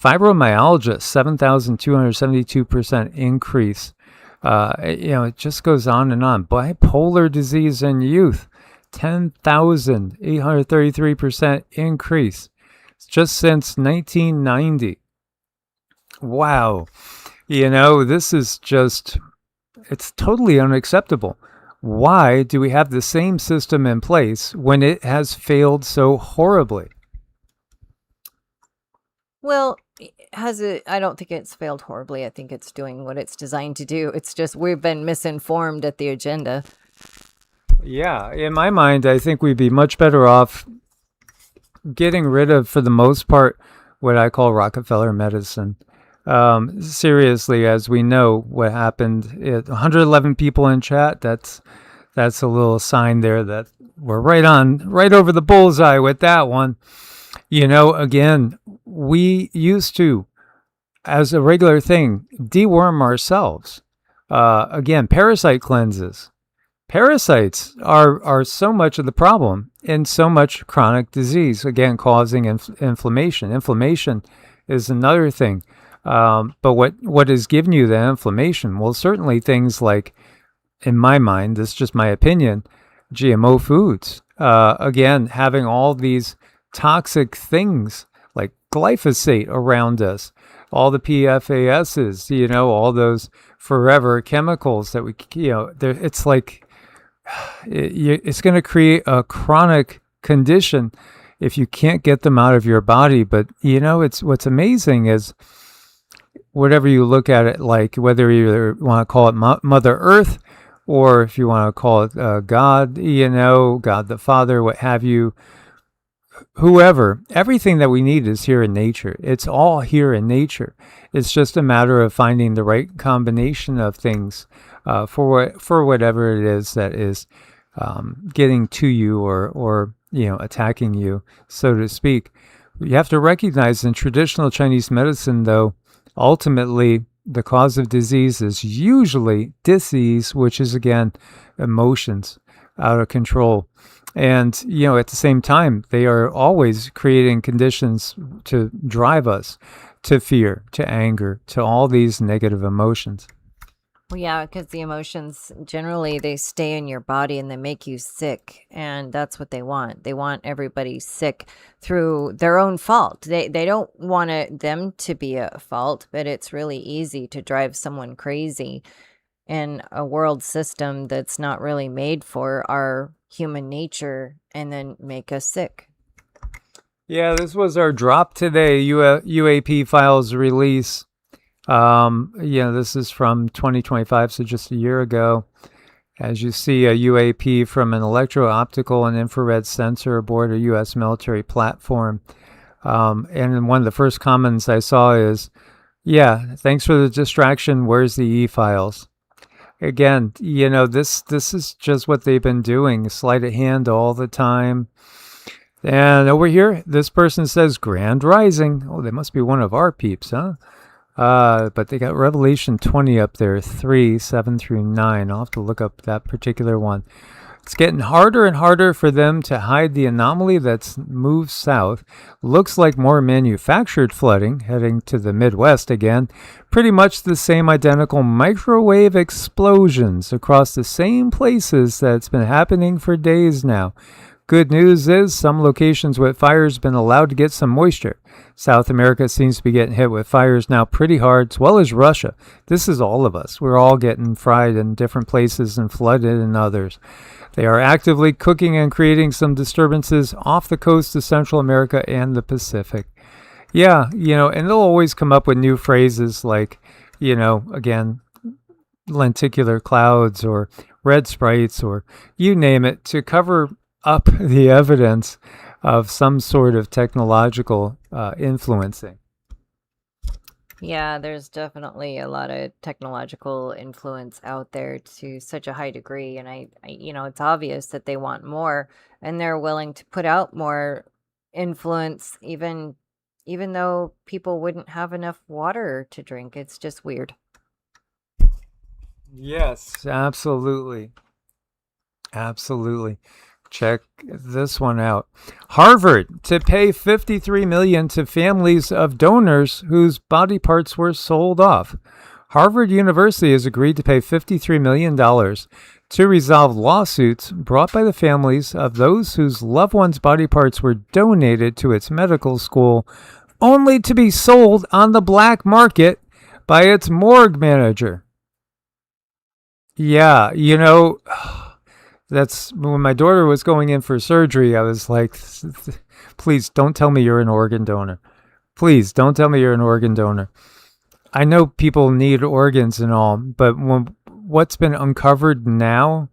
Fibromyalgia, 7,272% increase. It just goes on and on. Bipolar disease in youth, 10,833% increase just since 1990. Wow. This is just, it's totally unacceptable. Why do we have the same system in place when it has failed so horribly? Well, I don't think it's failed horribly. I think it's doing what it's designed to do. It's just we've been misinformed at the agenda. Yeah, in my mind, I think we'd be much better off getting rid of, for the most part, what I call Rockefeller medicine. Seriously, as we know what happened, 111 people in chat. That's a little sign there that we're right over the bullseye with that one. Again, we used to, as a regular thing, deworm ourselves. Again, parasite cleanses. Parasites are so much of the problem in so much chronic disease, again, causing inflammation. Inflammation is another thing. But what is giving you the inflammation? Well, certainly things like, in my mind, this is just my opinion, GMO foods. Again, having all these toxic things like glyphosate around us, all the PFASs, all those forever chemicals that it's like it's going to create a chronic condition if you can't get them out of your body. But it's what's amazing is whatever you look at it like, whether you want to call it Mother Earth or if you want to call it God, God the Father, what have you, whoever, everything that we need is here in nature. It's all here in nature. It's just a matter of finding the right combination of things for whatever it is that is getting to you or attacking you, so to speak. You have to recognize in traditional Chinese medicine, though, ultimately the cause of disease is usually disease, which is, again, emotions out of control. And, at the same time, they are always creating conditions to drive us to fear, to anger, to all these negative emotions. Well, yeah, because the emotions generally they stay in your body and they make you sick, and that's what they want. They want everybody sick through their own fault. They don't want them to be a fault, but it's really easy to drive someone crazy in a world system that's not really made for our human nature and then make us sick. Yeah, this was our drop today, UAP files release. This is from 2025, so just a year ago. As you see, a UAP from an electro-optical and infrared sensor aboard a U.S. military platform. And one of the first comments I saw is, yeah, thanks for the distraction. Where's the E-files? Again, this is just what they've been doing, sleight of hand all the time. And over here, this person says Grand Rising. Oh, they must be one of our peeps, huh? But they got Revelation 20 up there, 3, 7 through 9. I'll have to look up that particular one. It's getting harder and harder for them to hide the anomaly that's moved south. Looks like more manufactured flooding heading to the Midwest again. Pretty much the same identical microwave explosions across the same places that's been happening for days now. Good news is some locations with fires have been allowed to get some moisture. South America seems to be getting hit with fires now pretty hard, as well as Russia. This is all of us. We're all getting fried in different places and flooded in others. They are actively cooking and creating some disturbances off the coast of Central America and the Pacific. Yeah, and they'll always come up with new phrases like, again, lenticular clouds or red sprites or you name it to cover up the evidence of some sort of technological influencing. Yeah, there's definitely a lot of technological influence out there to such a high degree, and I it's obvious that they want more, and they're willing to put out more influence, even though people wouldn't have enough water to drink. It's just weird. Yes, absolutely. Absolutely. Check this one out. Harvard to pay $53 million to families of donors whose body parts were sold off. Harvard University has agreed to pay $53 million to resolve lawsuits brought by the families of those whose loved ones' body parts were donated to its medical school, only to be sold on the black market by its morgue manager. Yeah, that's when my daughter was going in for surgery. I was like, please don't tell me you're an organ donor. Please don't tell me you're an organ donor. I know people need organs and all, but what's been uncovered now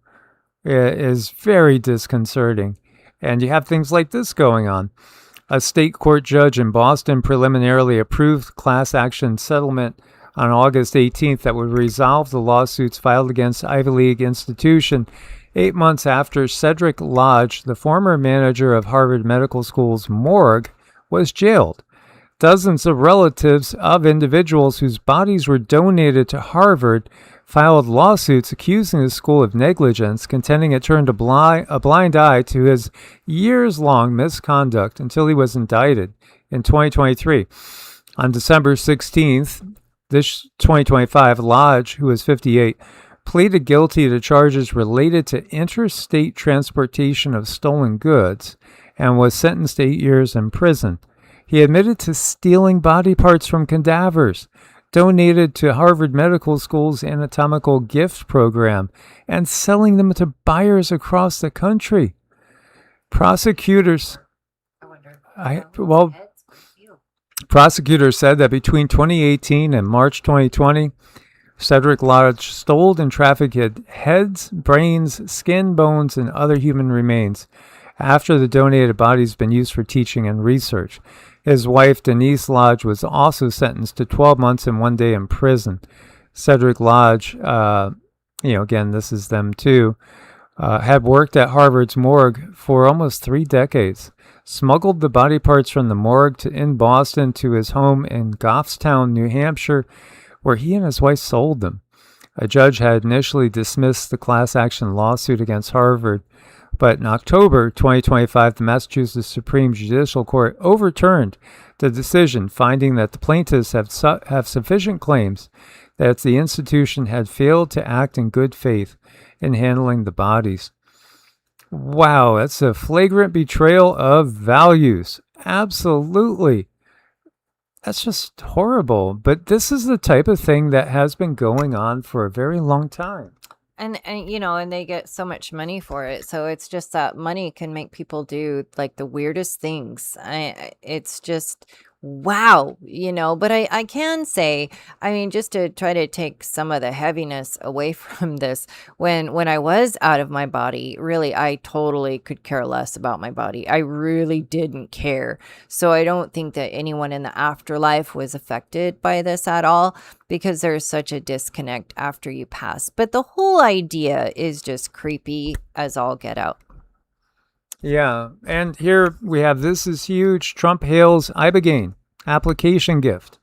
is very disconcerting. And you have things like this going on. A state court judge in Boston preliminarily approved class action settlement on August 18th that would resolve the lawsuits filed against Ivy League institution 8 months after Cedric Lodge, the former manager of Harvard Medical School's morgue, was jailed. Dozens of relatives of individuals whose bodies were donated to Harvard filed lawsuits accusing the school of negligence, contending it turned a blind eye to his years-long misconduct until he was indicted in 2023. On December 16th, this 2025, Lodge, who was 58, pleaded guilty to charges related to interstate transportation of stolen goods and was sentenced to 8 years in prison. He admitted to stealing body parts from cadavers donated to Harvard Medical School's anatomical gift program and selling them to buyers across the country. Prosecutors said that between 2018 and March 2020, Cedric Lodge stole and trafficked heads, brains, skin, bones, and other human remains after the donated bodies had been used for teaching and research. His wife, Denise Lodge, was also sentenced to 12 months and 1 day in prison. Cedric Lodge, again, this is them too, had worked at Harvard's morgue for almost 3 decades, smuggled the body parts from the morgue in Boston to his home in Goffstown, New Hampshire, where he and his wife sold them. A judge had initially dismissed the class action lawsuit against Harvard, but in October 2025, the Massachusetts Supreme Judicial Court overturned the decision, finding that the plaintiffs have sufficient claims that the institution had failed to act in good faith in handling the bodies. Wow, that's a flagrant betrayal of values. Absolutely. That's just horrible. But this is the type of thing that has been going on for a very long time. And and they get so much money for it. So it's just that money can make people do like the weirdest things. It's just wow, but I can say, I mean, just to try to take some of the heaviness away from this, when I was out of my body, really, I totally could care less about my body. I really didn't care. So I don't think that anyone in the afterlife was affected by this at all, because there's such a disconnect after you pass. But the whole idea is just creepy as all get out. Yeah, and here we have, this is huge. Trump hails Ibogaine application gift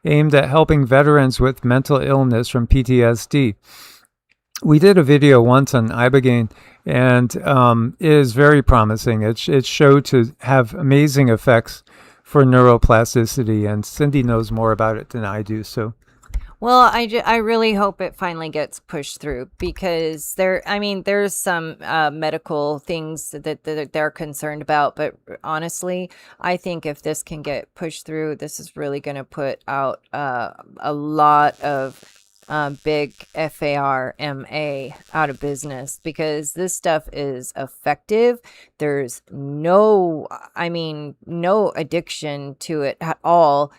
aimed at helping veterans with mental illness from PTSD. We did a video once on Ibogaine, and it is very promising. It's showed to have amazing effects for neuroplasticity, and Cindy knows more about it than I do, so. Well, I really hope it finally gets pushed through, because there's some medical things that they're concerned about. But honestly, I think if this can get pushed through, this is really going to put out a lot of big pharma out of business, because this stuff is effective. There's no addiction to it at all.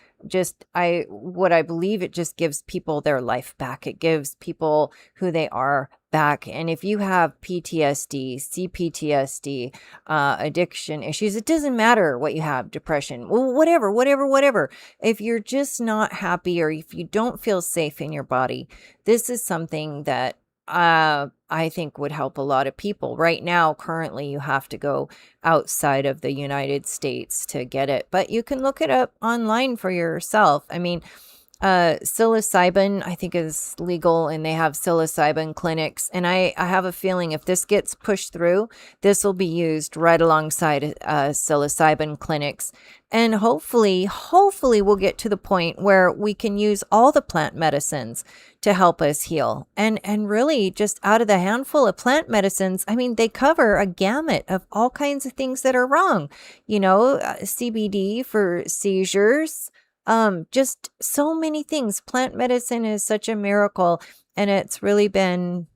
What I believe, it just gives people their life back. It gives people who they are back. And if you have PTSD, CPTSD, addiction issues, it doesn't matter what you have, depression, whatever. If you're just not happy, or if you don't feel safe in your body, this is something that I think would help a lot of people. Right now, currently, you have to go outside of the United States to get it, but you can look it up online for yourself. I mean, psilocybin, I think, is legal, and they have psilocybin clinics. And I have a feeling if this gets pushed through, this will be used right alongside psilocybin clinics. And hopefully we'll get to the point where we can use all the plant medicines to help us heal. And really, just out of the handful of plant medicines, I mean, they cover a gamut of all kinds of things that are wrong. CBD for seizures, just so many things. Plant medicine is such a miracle, and it's really been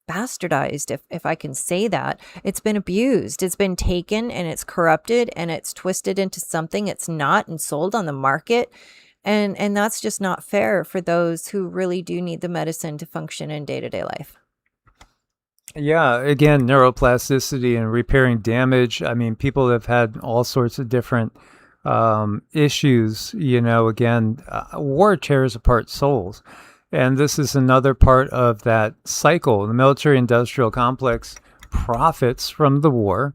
bastardized, if I can say that. It's been abused. It's been taken, and it's corrupted, and it's twisted into something it's not, and sold on the market. And that's just not fair for those who really do need the medicine to function in day-to-day life. Yeah, again, neuroplasticity and repairing damage. I mean, people have had all sorts of different issues. Again, war tears apart souls. And this is another part of that cycle. The military industrial complex profits from the war.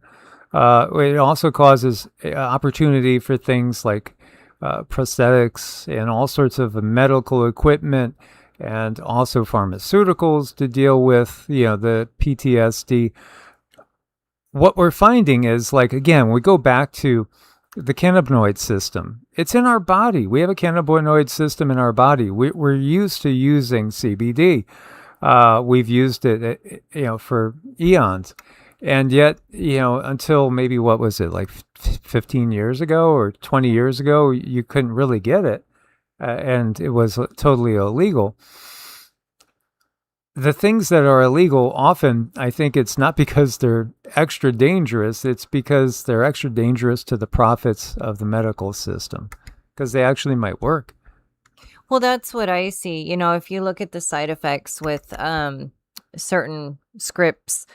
It also causes opportunity for things like prosthetics and all sorts of medical equipment and also pharmaceuticals to deal with, the PTSD. What we're finding is, like, again, we go back to the cannabinoid system. It's in our body. We have a cannabinoid system in our body. We're used to using CBD. We've used it, for eons. And yet, until maybe, what was it, like 15 years ago or 20 years ago, you couldn't really get it. And it was totally illegal. The things that are illegal, often, I think it's not because they're extra dangerous, it's because they're extra dangerous to the profits of the medical system, because they actually might work. Well, that's what I see. If you look at the side effects with certain scripts,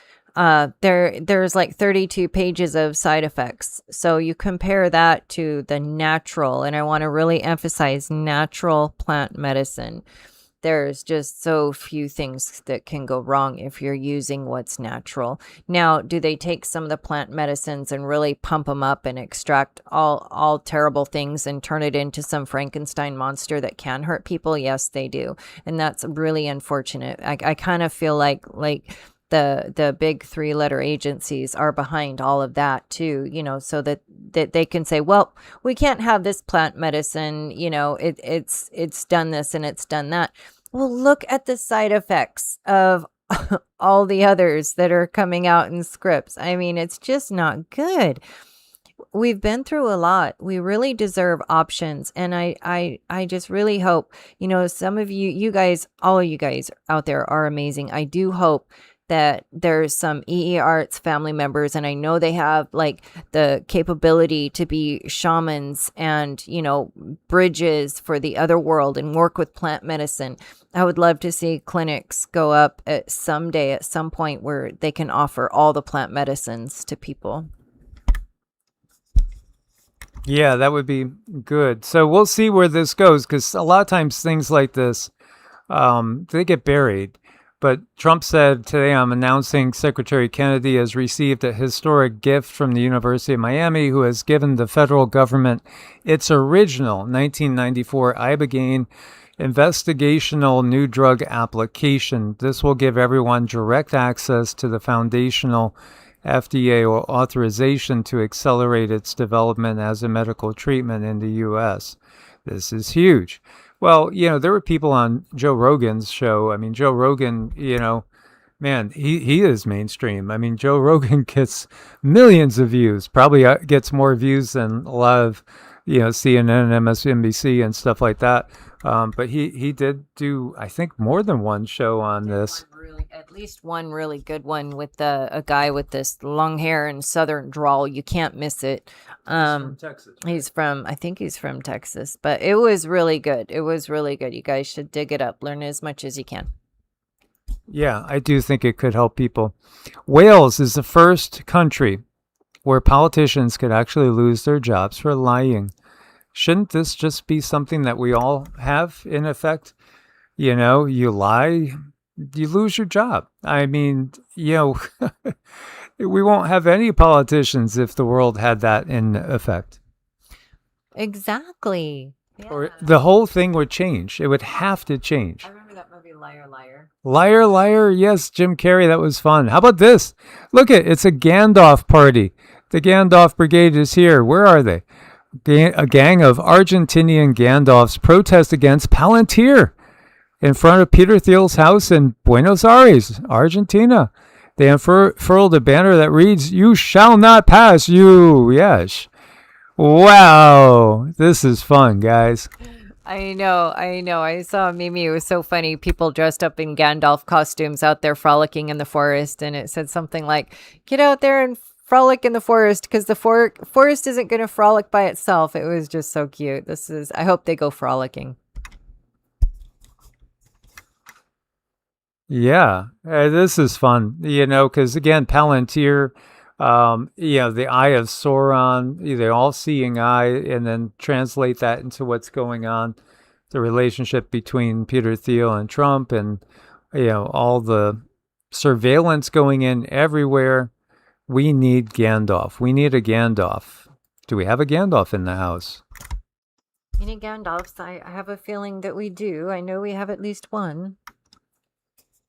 there's like 32 pages of side effects. So you compare that to the natural, and I want to really emphasize natural plant medicine. There's just so few things that can go wrong if you're using what's natural. Now, do they take some of the plant medicines and really pump them up and extract all terrible things and turn it into some Frankenstein monster that can hurt people? Yes, they do. And that's really unfortunate. I kind of feel like the big 3-letter agencies are behind all of that too, so that they can say, well, we can't have this plant medicine, it's done this and it's done that. Well, look at the side effects of all the others that are coming out in scripts. I mean, it's just not good. We've been through a lot. We really deserve options. And I just really hope, some of you guys, all of you guys out there are amazing. I do hope that there's some EEARTS family members, and I know they have like the capability to be shamans and, bridges for the other world and work with plant medicine. I would love to see clinics go up at some point where they can offer all the plant medicines to people. Yeah, that would be good. So we'll see where this goes, because a lot of times things like this, they get buried. But Trump said today, I'm announcing Secretary Kennedy has received a historic gift from the University of Miami, who has given the federal government its original 1994 Ibogaine investigational new drug application. This will give everyone direct access to the foundational FDA authorization to accelerate its development as a medical treatment in the U.S. This is huge. Well, there were people on Joe Rogan's show. I mean, Joe Rogan, man, he is mainstream. I mean, Joe Rogan gets millions of views, probably gets more views than a lot of, CNN, MSNBC, and stuff like that. But he did do, I think, more than one show on this. At least one really good one with a guy with this long hair and southern drawl. You can't miss it. He's from Texas. Right? I think he's from Texas, but it was really good. It was really good. You guys should dig it up. Learn as much as you can. Yeah, I do think it could help people. Wales is the first country where politicians could actually lose their jobs for lying. Shouldn't this just be something that we all have in effect? You lie, you lose your job. I mean, we won't have any politicians if the world had that in effect. Exactly. Yeah. Or the whole thing would change. It would have to change. I remember that movie, Liar, Liar. Liar, Liar. Yes, Jim Carrey. That was fun. How about this? Look, it's a Gandalf party. The Gandalf Brigade is here. Where are they? A gang of Argentinian Gandalfs protest against Palantir in front of Peter Thiel's house in Buenos Aires, Argentina. They unfurled a banner that reads, "You shall not pass, you." Yes. Wow. This is fun, guys. I know. I saw a meme. It was so funny. People dressed up in Gandalf costumes out there frolicking in the forest. And it said something like, get out there and frolic in the forest, because the forest isn't going to frolic by itself. It was just so cute. I hope they go frolicking. Yeah, this is fun, because again, Palantir, the Eye of Sauron, the all-seeing eye, and then translate that into what's going on, the relationship between Peter Thiel and Trump, and all the surveillance going in everywhere. We need Gandalf. We need a Gandalf. Do we have a Gandalf in the house? Any Gandalfs? I have a feeling that we do. I know we have at least one.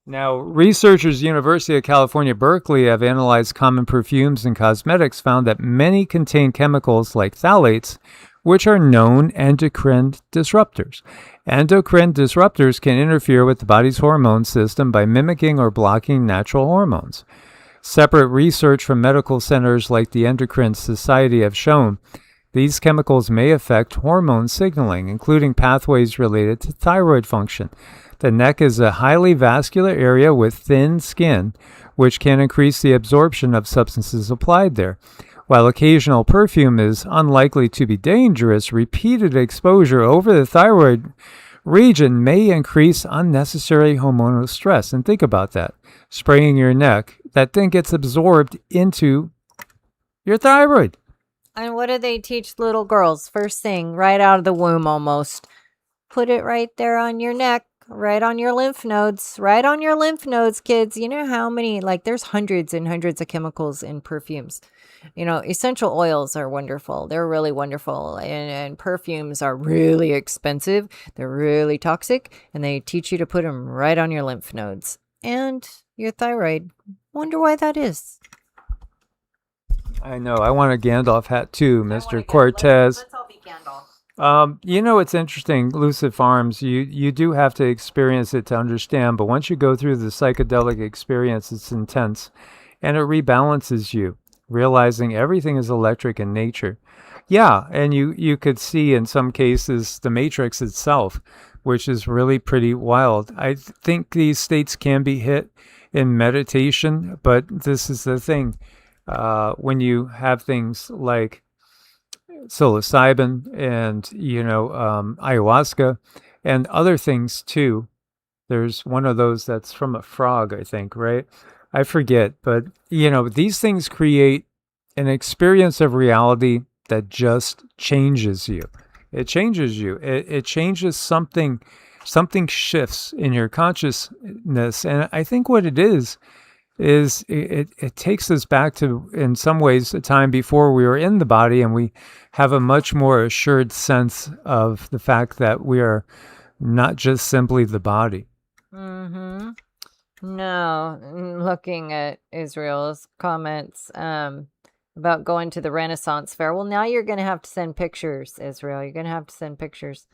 Now, researchers at University of California, Berkeley have analyzed common perfumes and cosmetics, found that many contain chemicals like phthalates, which are known endocrine disruptors. Endocrine disruptors can interfere with the body's hormone system by mimicking or blocking natural hormones. Separate research from medical centers like the Endocrine Society have shown these chemicals may affect hormone signaling, including pathways related to thyroid function. The neck is a highly vascular area with thin skin, which can increase the absorption of substances applied there. While occasional perfume is unlikely to be dangerous, repeated exposure over the thyroid region may increase unnecessary hormonal stress. And think about that. Spraying your neck, that thing gets absorbed into your thyroid. And what do they teach little girls? First thing, right out of the womb almost. Put it right there on your neck, right on your lymph nodes, right on your lymph nodes, kids. You know how many, there's hundreds and hundreds of chemicals in perfumes. Essential oils are wonderful. They're really wonderful. And perfumes are really expensive. They're really toxic. And they teach you to put them right on your lymph nodes and your thyroid. Wonder why that is. I know. I want a Gandalf hat too, Mr. Cortez. Let's all be Gandalf. It's interesting, Lucid Farms, you do have to experience it to understand, but once you go through the psychedelic experience, it's intense, and it rebalances you, realizing everything is electric in nature. Yeah, and you could see in some cases the matrix itself, which is really pretty wild. I think these states can be hit in meditation, but this is the thing. When you have things like psilocybin and ayahuasca and other things too. There's one of those that's from a frog, I think, right? I forget, but these things create an experience of reality that just changes you. It changes you. It changes something. Something shifts in your consciousness, and I think what it is it takes us back to, in some ways, a time before we were in the body, and we have a much more assured sense of the fact that we are not just simply the body. Mm-hmm. No, looking at Israel's comments about going to the Renaissance Fair. Well, now you're going to have to send pictures, Israel. You're going to have to send pictures.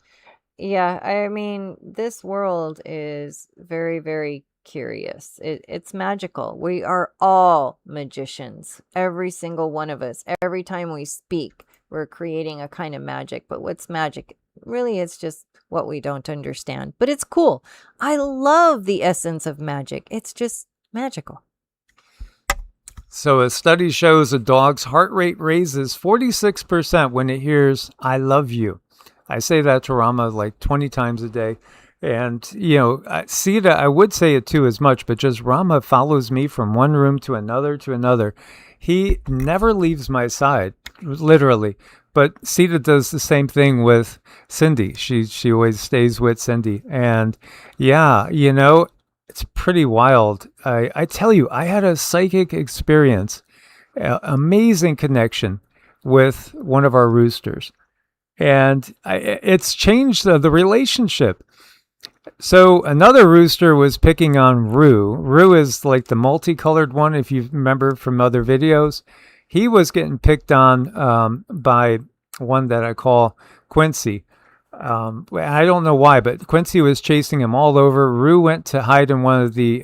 Yeah, I mean, this world is very, very curious. It's magical. We are all magicians, every single one of us. Every time we speak, we're creating a kind of magic. But what's magic? Really, it's just what we don't understand. But it's cool. I love the essence of magic. It's just magical. So a study shows a dog's heart rate raises 46% when it hears, "I love you." I say that to Rama like 20 times a day. And, Sita, I would say it too as much, but just Rama follows me from one room to another to another. He never leaves my side, literally. But Sita does the same thing with Cindy. She always stays with Cindy. And yeah, it's pretty wild. I tell you, I had a psychic experience, amazing connection with one of our roosters. And it's changed the relationship. So another rooster was picking on Rue. Rue is like the multicolored one, if you remember from other videos. He was getting picked on by one that I call Quincy. I don't know why, but Quincy was chasing him all over. Rue went to hide in one of the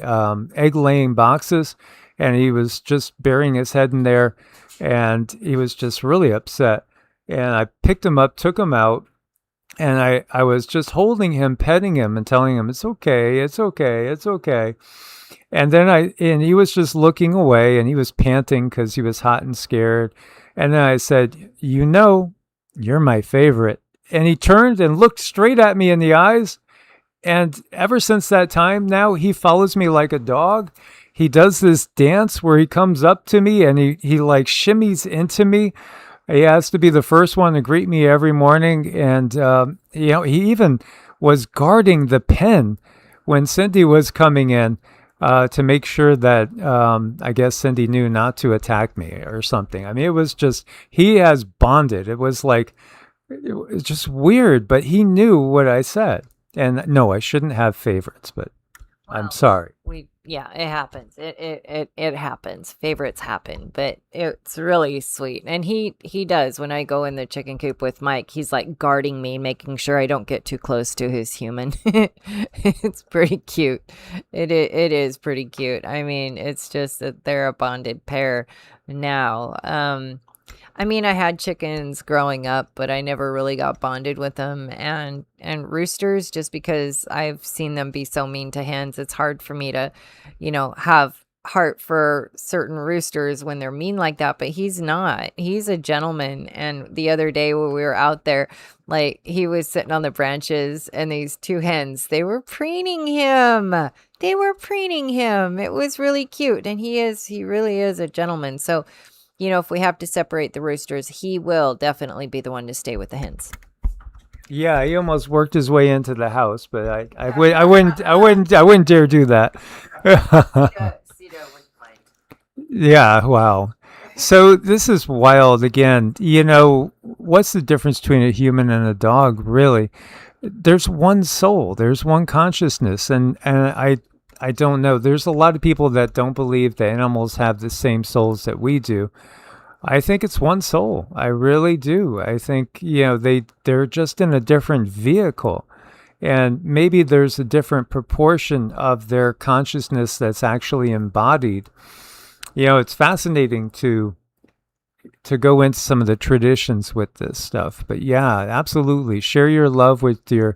egg-laying boxes, and he was just burying his head in there, and he was just really upset. And I picked him up, took him out, and I was just holding him, petting him, and telling him, "It's okay, it's okay, it's okay." And then he was just looking away, and he was panting because he was hot and scared. And then I said, "You're my favorite." And he turned and looked straight at me in the eyes, And ever since that time, now he follows me like a dog. He does this dance where he comes up to me and he like shimmies into me. He has to be the first one to greet me every morning. And, he even was guarding the pen when Cindy was coming in to make sure that I guess Cindy knew not to attack me or something. I mean, it was just, he has bonded. It was like, it was just weird, but he knew what I said. And no, I shouldn't have favorites, but I'm sorry. Yeah, it happens. It happens. Favorites happen, but it's really sweet. And he does, when I go in the chicken coop with Mike, he's like guarding me, making sure I don't get too close to his human. It's pretty cute. It is pretty cute. I mean, it's just that they're a bonded pair now. I mean, I had chickens growing up, but I never really got bonded with them. And roosters, just because I've seen them be so mean to hens, it's hard for me to, have heart for certain roosters when they're mean like that. But he's not. He's a gentleman. And the other day when we were out there, like, he was sitting on the branches and these two hens, they were preening him. It was really cute. And he really is a gentleman. So, if we have to separate the roosters, he will definitely be the one to stay with the hens. Yeah, he almost worked his way into the house, but I wouldn't dare do that. Cedar wouldn't mind. Yeah, wow. So this is wild again. What's the difference between a human and a dog, really? There's one soul, there's one consciousness, and I don't know. There's a lot of people that don't believe that animals have the same souls that we do. I think it's one soul. I really do. I think, they're just in a different vehicle. And maybe there's a different proportion of their consciousness that's actually embodied. It's fascinating to go into some of the traditions with this stuff. But yeah, absolutely. Share your love with your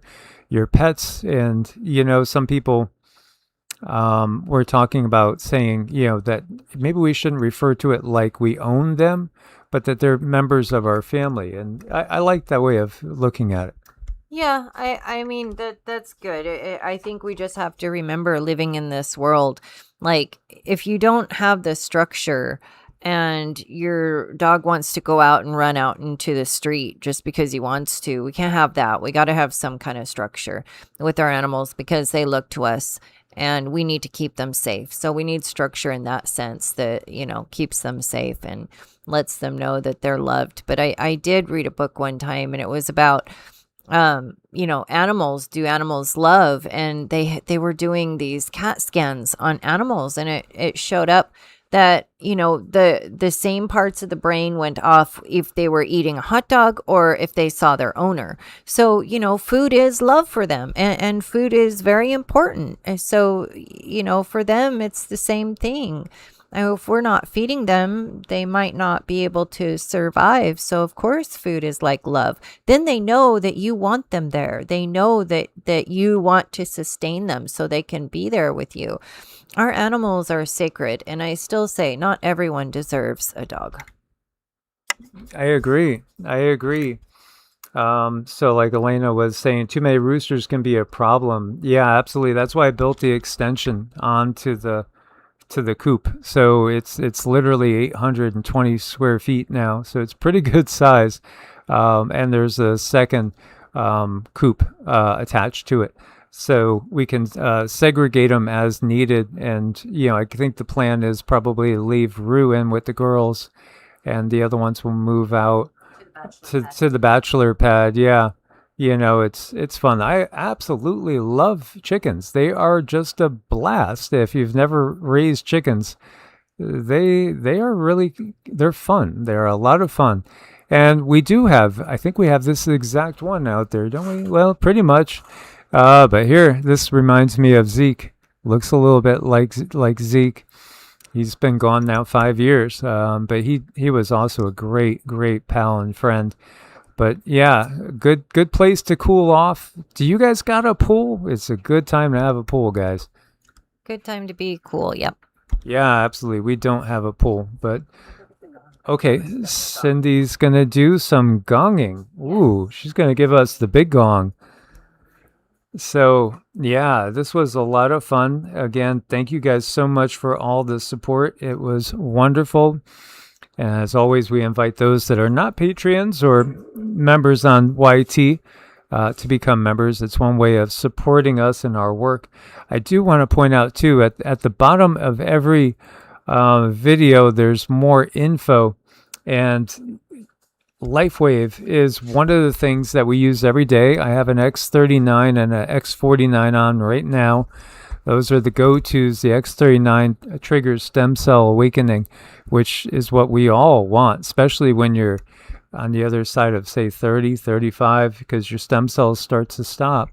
pets. And, some people we're talking about saying, that maybe we shouldn't refer to it like we own them, but that they're members of our family. And I like that way of looking at it. Yeah, I mean, that's good. I think we just have to remember, living in this world, like, if you don't have the structure and your dog wants to go out and run out into the street just because he wants to, we can't have that. We got to have some kind of structure with our animals because they look to us. And we need to keep them safe. So we need structure in that sense that, keeps them safe and lets them know that they're loved. But I did read a book one time, and it was about, animals. Do animals love? And they were doing these CAT scans on animals, and it showed up that, the same parts of the brain went off if they were eating a hot dog or if they saw their owner. So, food is love for them, and food is very important. And so, for them, it's the same thing. If we're not feeding them, they might not be able to survive. So, of course, food is like love. Then they know that you want them there. They know that you want to sustain them so they can be there with you. Our animals are sacred, and I still say not everyone deserves a dog. I agree. So like Elena was saying, too many roosters can be a problem. Yeah, absolutely. That's why I built the extension onto the coop. So it's literally 820 square feet now. So it's pretty good size. And there's a second coop attached to it. So we can segregate them as needed. And, I think the plan is probably to leave Rue in with the girls, and the other ones will move out to the bachelor pad. Yeah. It's fun. I absolutely love chickens. They are just a blast. If you've never raised chickens, they're fun. They're a lot of fun. And I think we have this exact one out there, don't we? Well, pretty much. But here, this reminds me of Zeke. Looks a little bit like Zeke. He's been gone now 5 years, but he was also a great pal and friend. But yeah, good place to cool off. Do you guys got a pool? It's a good time to have a pool, guys. Good time to be cool. Yep. Yeah, absolutely. We don't have a pool, but okay. Cindy's gonna do some gonging. Ooh, she's gonna give us the big gong. So, yeah, this was a lot of fun. Again, thank you guys so much for all the support. It was wonderful. And as always, we invite those that are not Patreons or members on YT to become members. It's one way of supporting us in our work. I do want to point out, too, at the bottom of every video, there's more info. And LifeWave is one of the things that we use every day. I have an X39 and an X49 on right now. Those are the go-tos. The X39 triggers stem cell awakening, which is what we all want, especially when you're on the other side of, say, 30, 35, because your stem cells start to stop.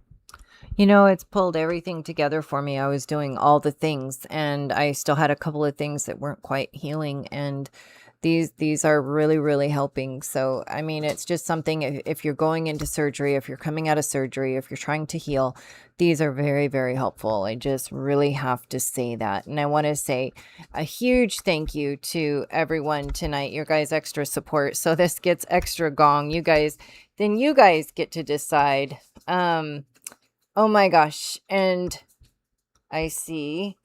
You know, it's pulled everything together for me. I was doing all the things, and I still had a couple of things that weren't quite healing, and these are really, really helping. So, I mean, it's just something, if you're going into surgery, if you're coming out of surgery, if you're trying to heal, these are very, very helpful. I just really have to say that. And I want to say a huge thank you to everyone tonight, your guys' extra support. So this gets extra gong. You guys get to decide. Oh my gosh. And I see.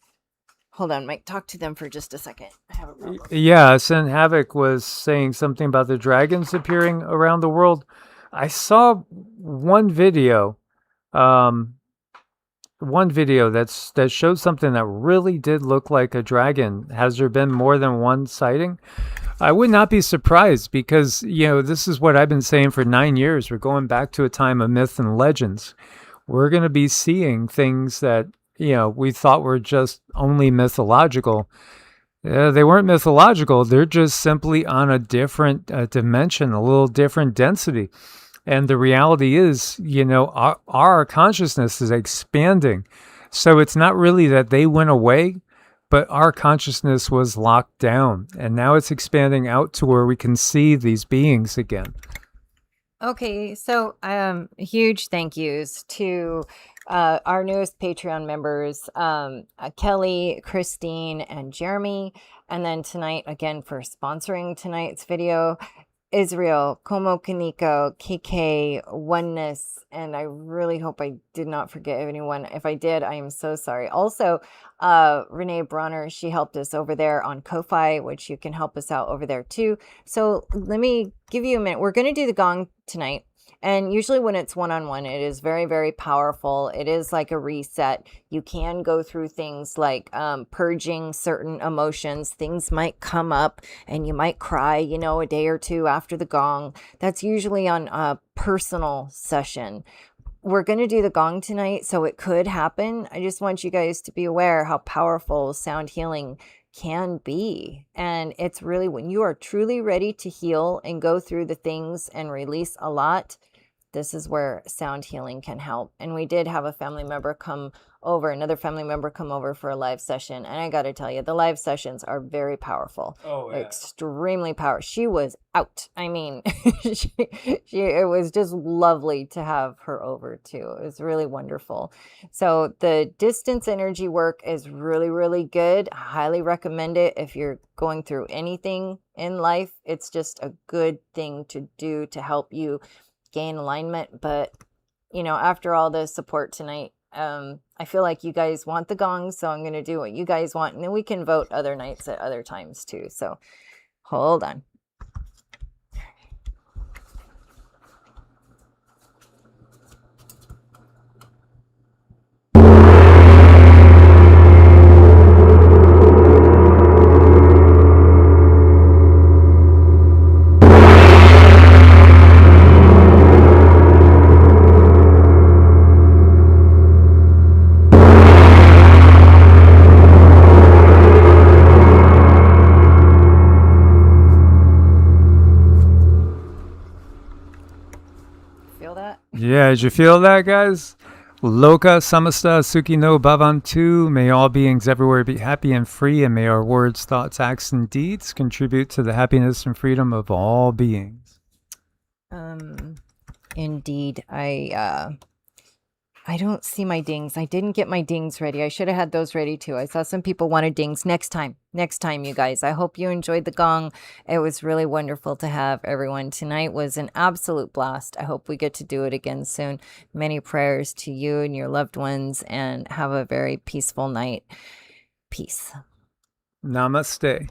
Hold on, Mike. Talk to them for just a second. I have a problem. Yeah, Sin Havoc was saying something about the dragons appearing around the world. I saw one video, that showed something that really did look like a dragon. Has there been more than one sighting? I would not be surprised because, this is what I've been saying for 9 years. We're going back to a time of myth and legends. We're going to be seeing things that, we thought were just only mythological. They weren't mythological. They're just simply on a different dimension, a little different density. And the reality is, our consciousness is expanding. So it's not really that they went away, but our consciousness was locked down. And now it's expanding out to where we can see these beings again. Okay, so huge thank yous to our newest Patreon members, Kelly, Christine, and Jeremy. And then tonight, again, for sponsoring tonight's video, Israel, Como Kaniko, KK, Oneness, and I really hope I did not forget anyone. If I did, I am so sorry. Also, Renee Bronner, she helped us over there on Ko-Fi, which you can help us out over there too. So let me give you a minute. We're going to do the gong tonight. And usually when it's one-on-one, it is very, very powerful. It is like a reset. You can go through things like purging certain emotions. Things might come up and you might cry, a day or two after the gong. That's usually on a personal session. We're going to do the gong tonight, so it could happen. I just want you guys to be aware how powerful sound healing can be. And it's really when you are truly ready to heal and go through the things and release a lot, this is where sound healing can help. And we did have another family member come over for a live session. And I got to tell you, the live sessions are very powerful. Oh, yeah. Extremely powerful. She was out. I mean, it was just lovely to have her over too. It was really wonderful. So the distance energy work is really, really good. I highly recommend it if you're going through anything in life. It's just a good thing to do to help you gain alignment. But after all the support tonight, I feel like you guys want the gong, so I'm going to do what you guys want, and then we can vote other nights at other times too. So hold on. Yeah, did you feel that, guys? Loka samasta suki no bhavantu. May all beings everywhere be happy and free, and may our words, thoughts, acts, and deeds contribute to the happiness and freedom of all beings. Indeed, I I don't see my dings. I didn't get my dings ready. I should have had those ready too. I saw some people wanted dings. Next time. Next time, you guys. I hope you enjoyed the gong. It was really wonderful to have everyone. Tonight was an absolute blast. I hope we get to do it again soon. Many prayers to you and your loved ones, and have a very peaceful night. Peace. Namaste.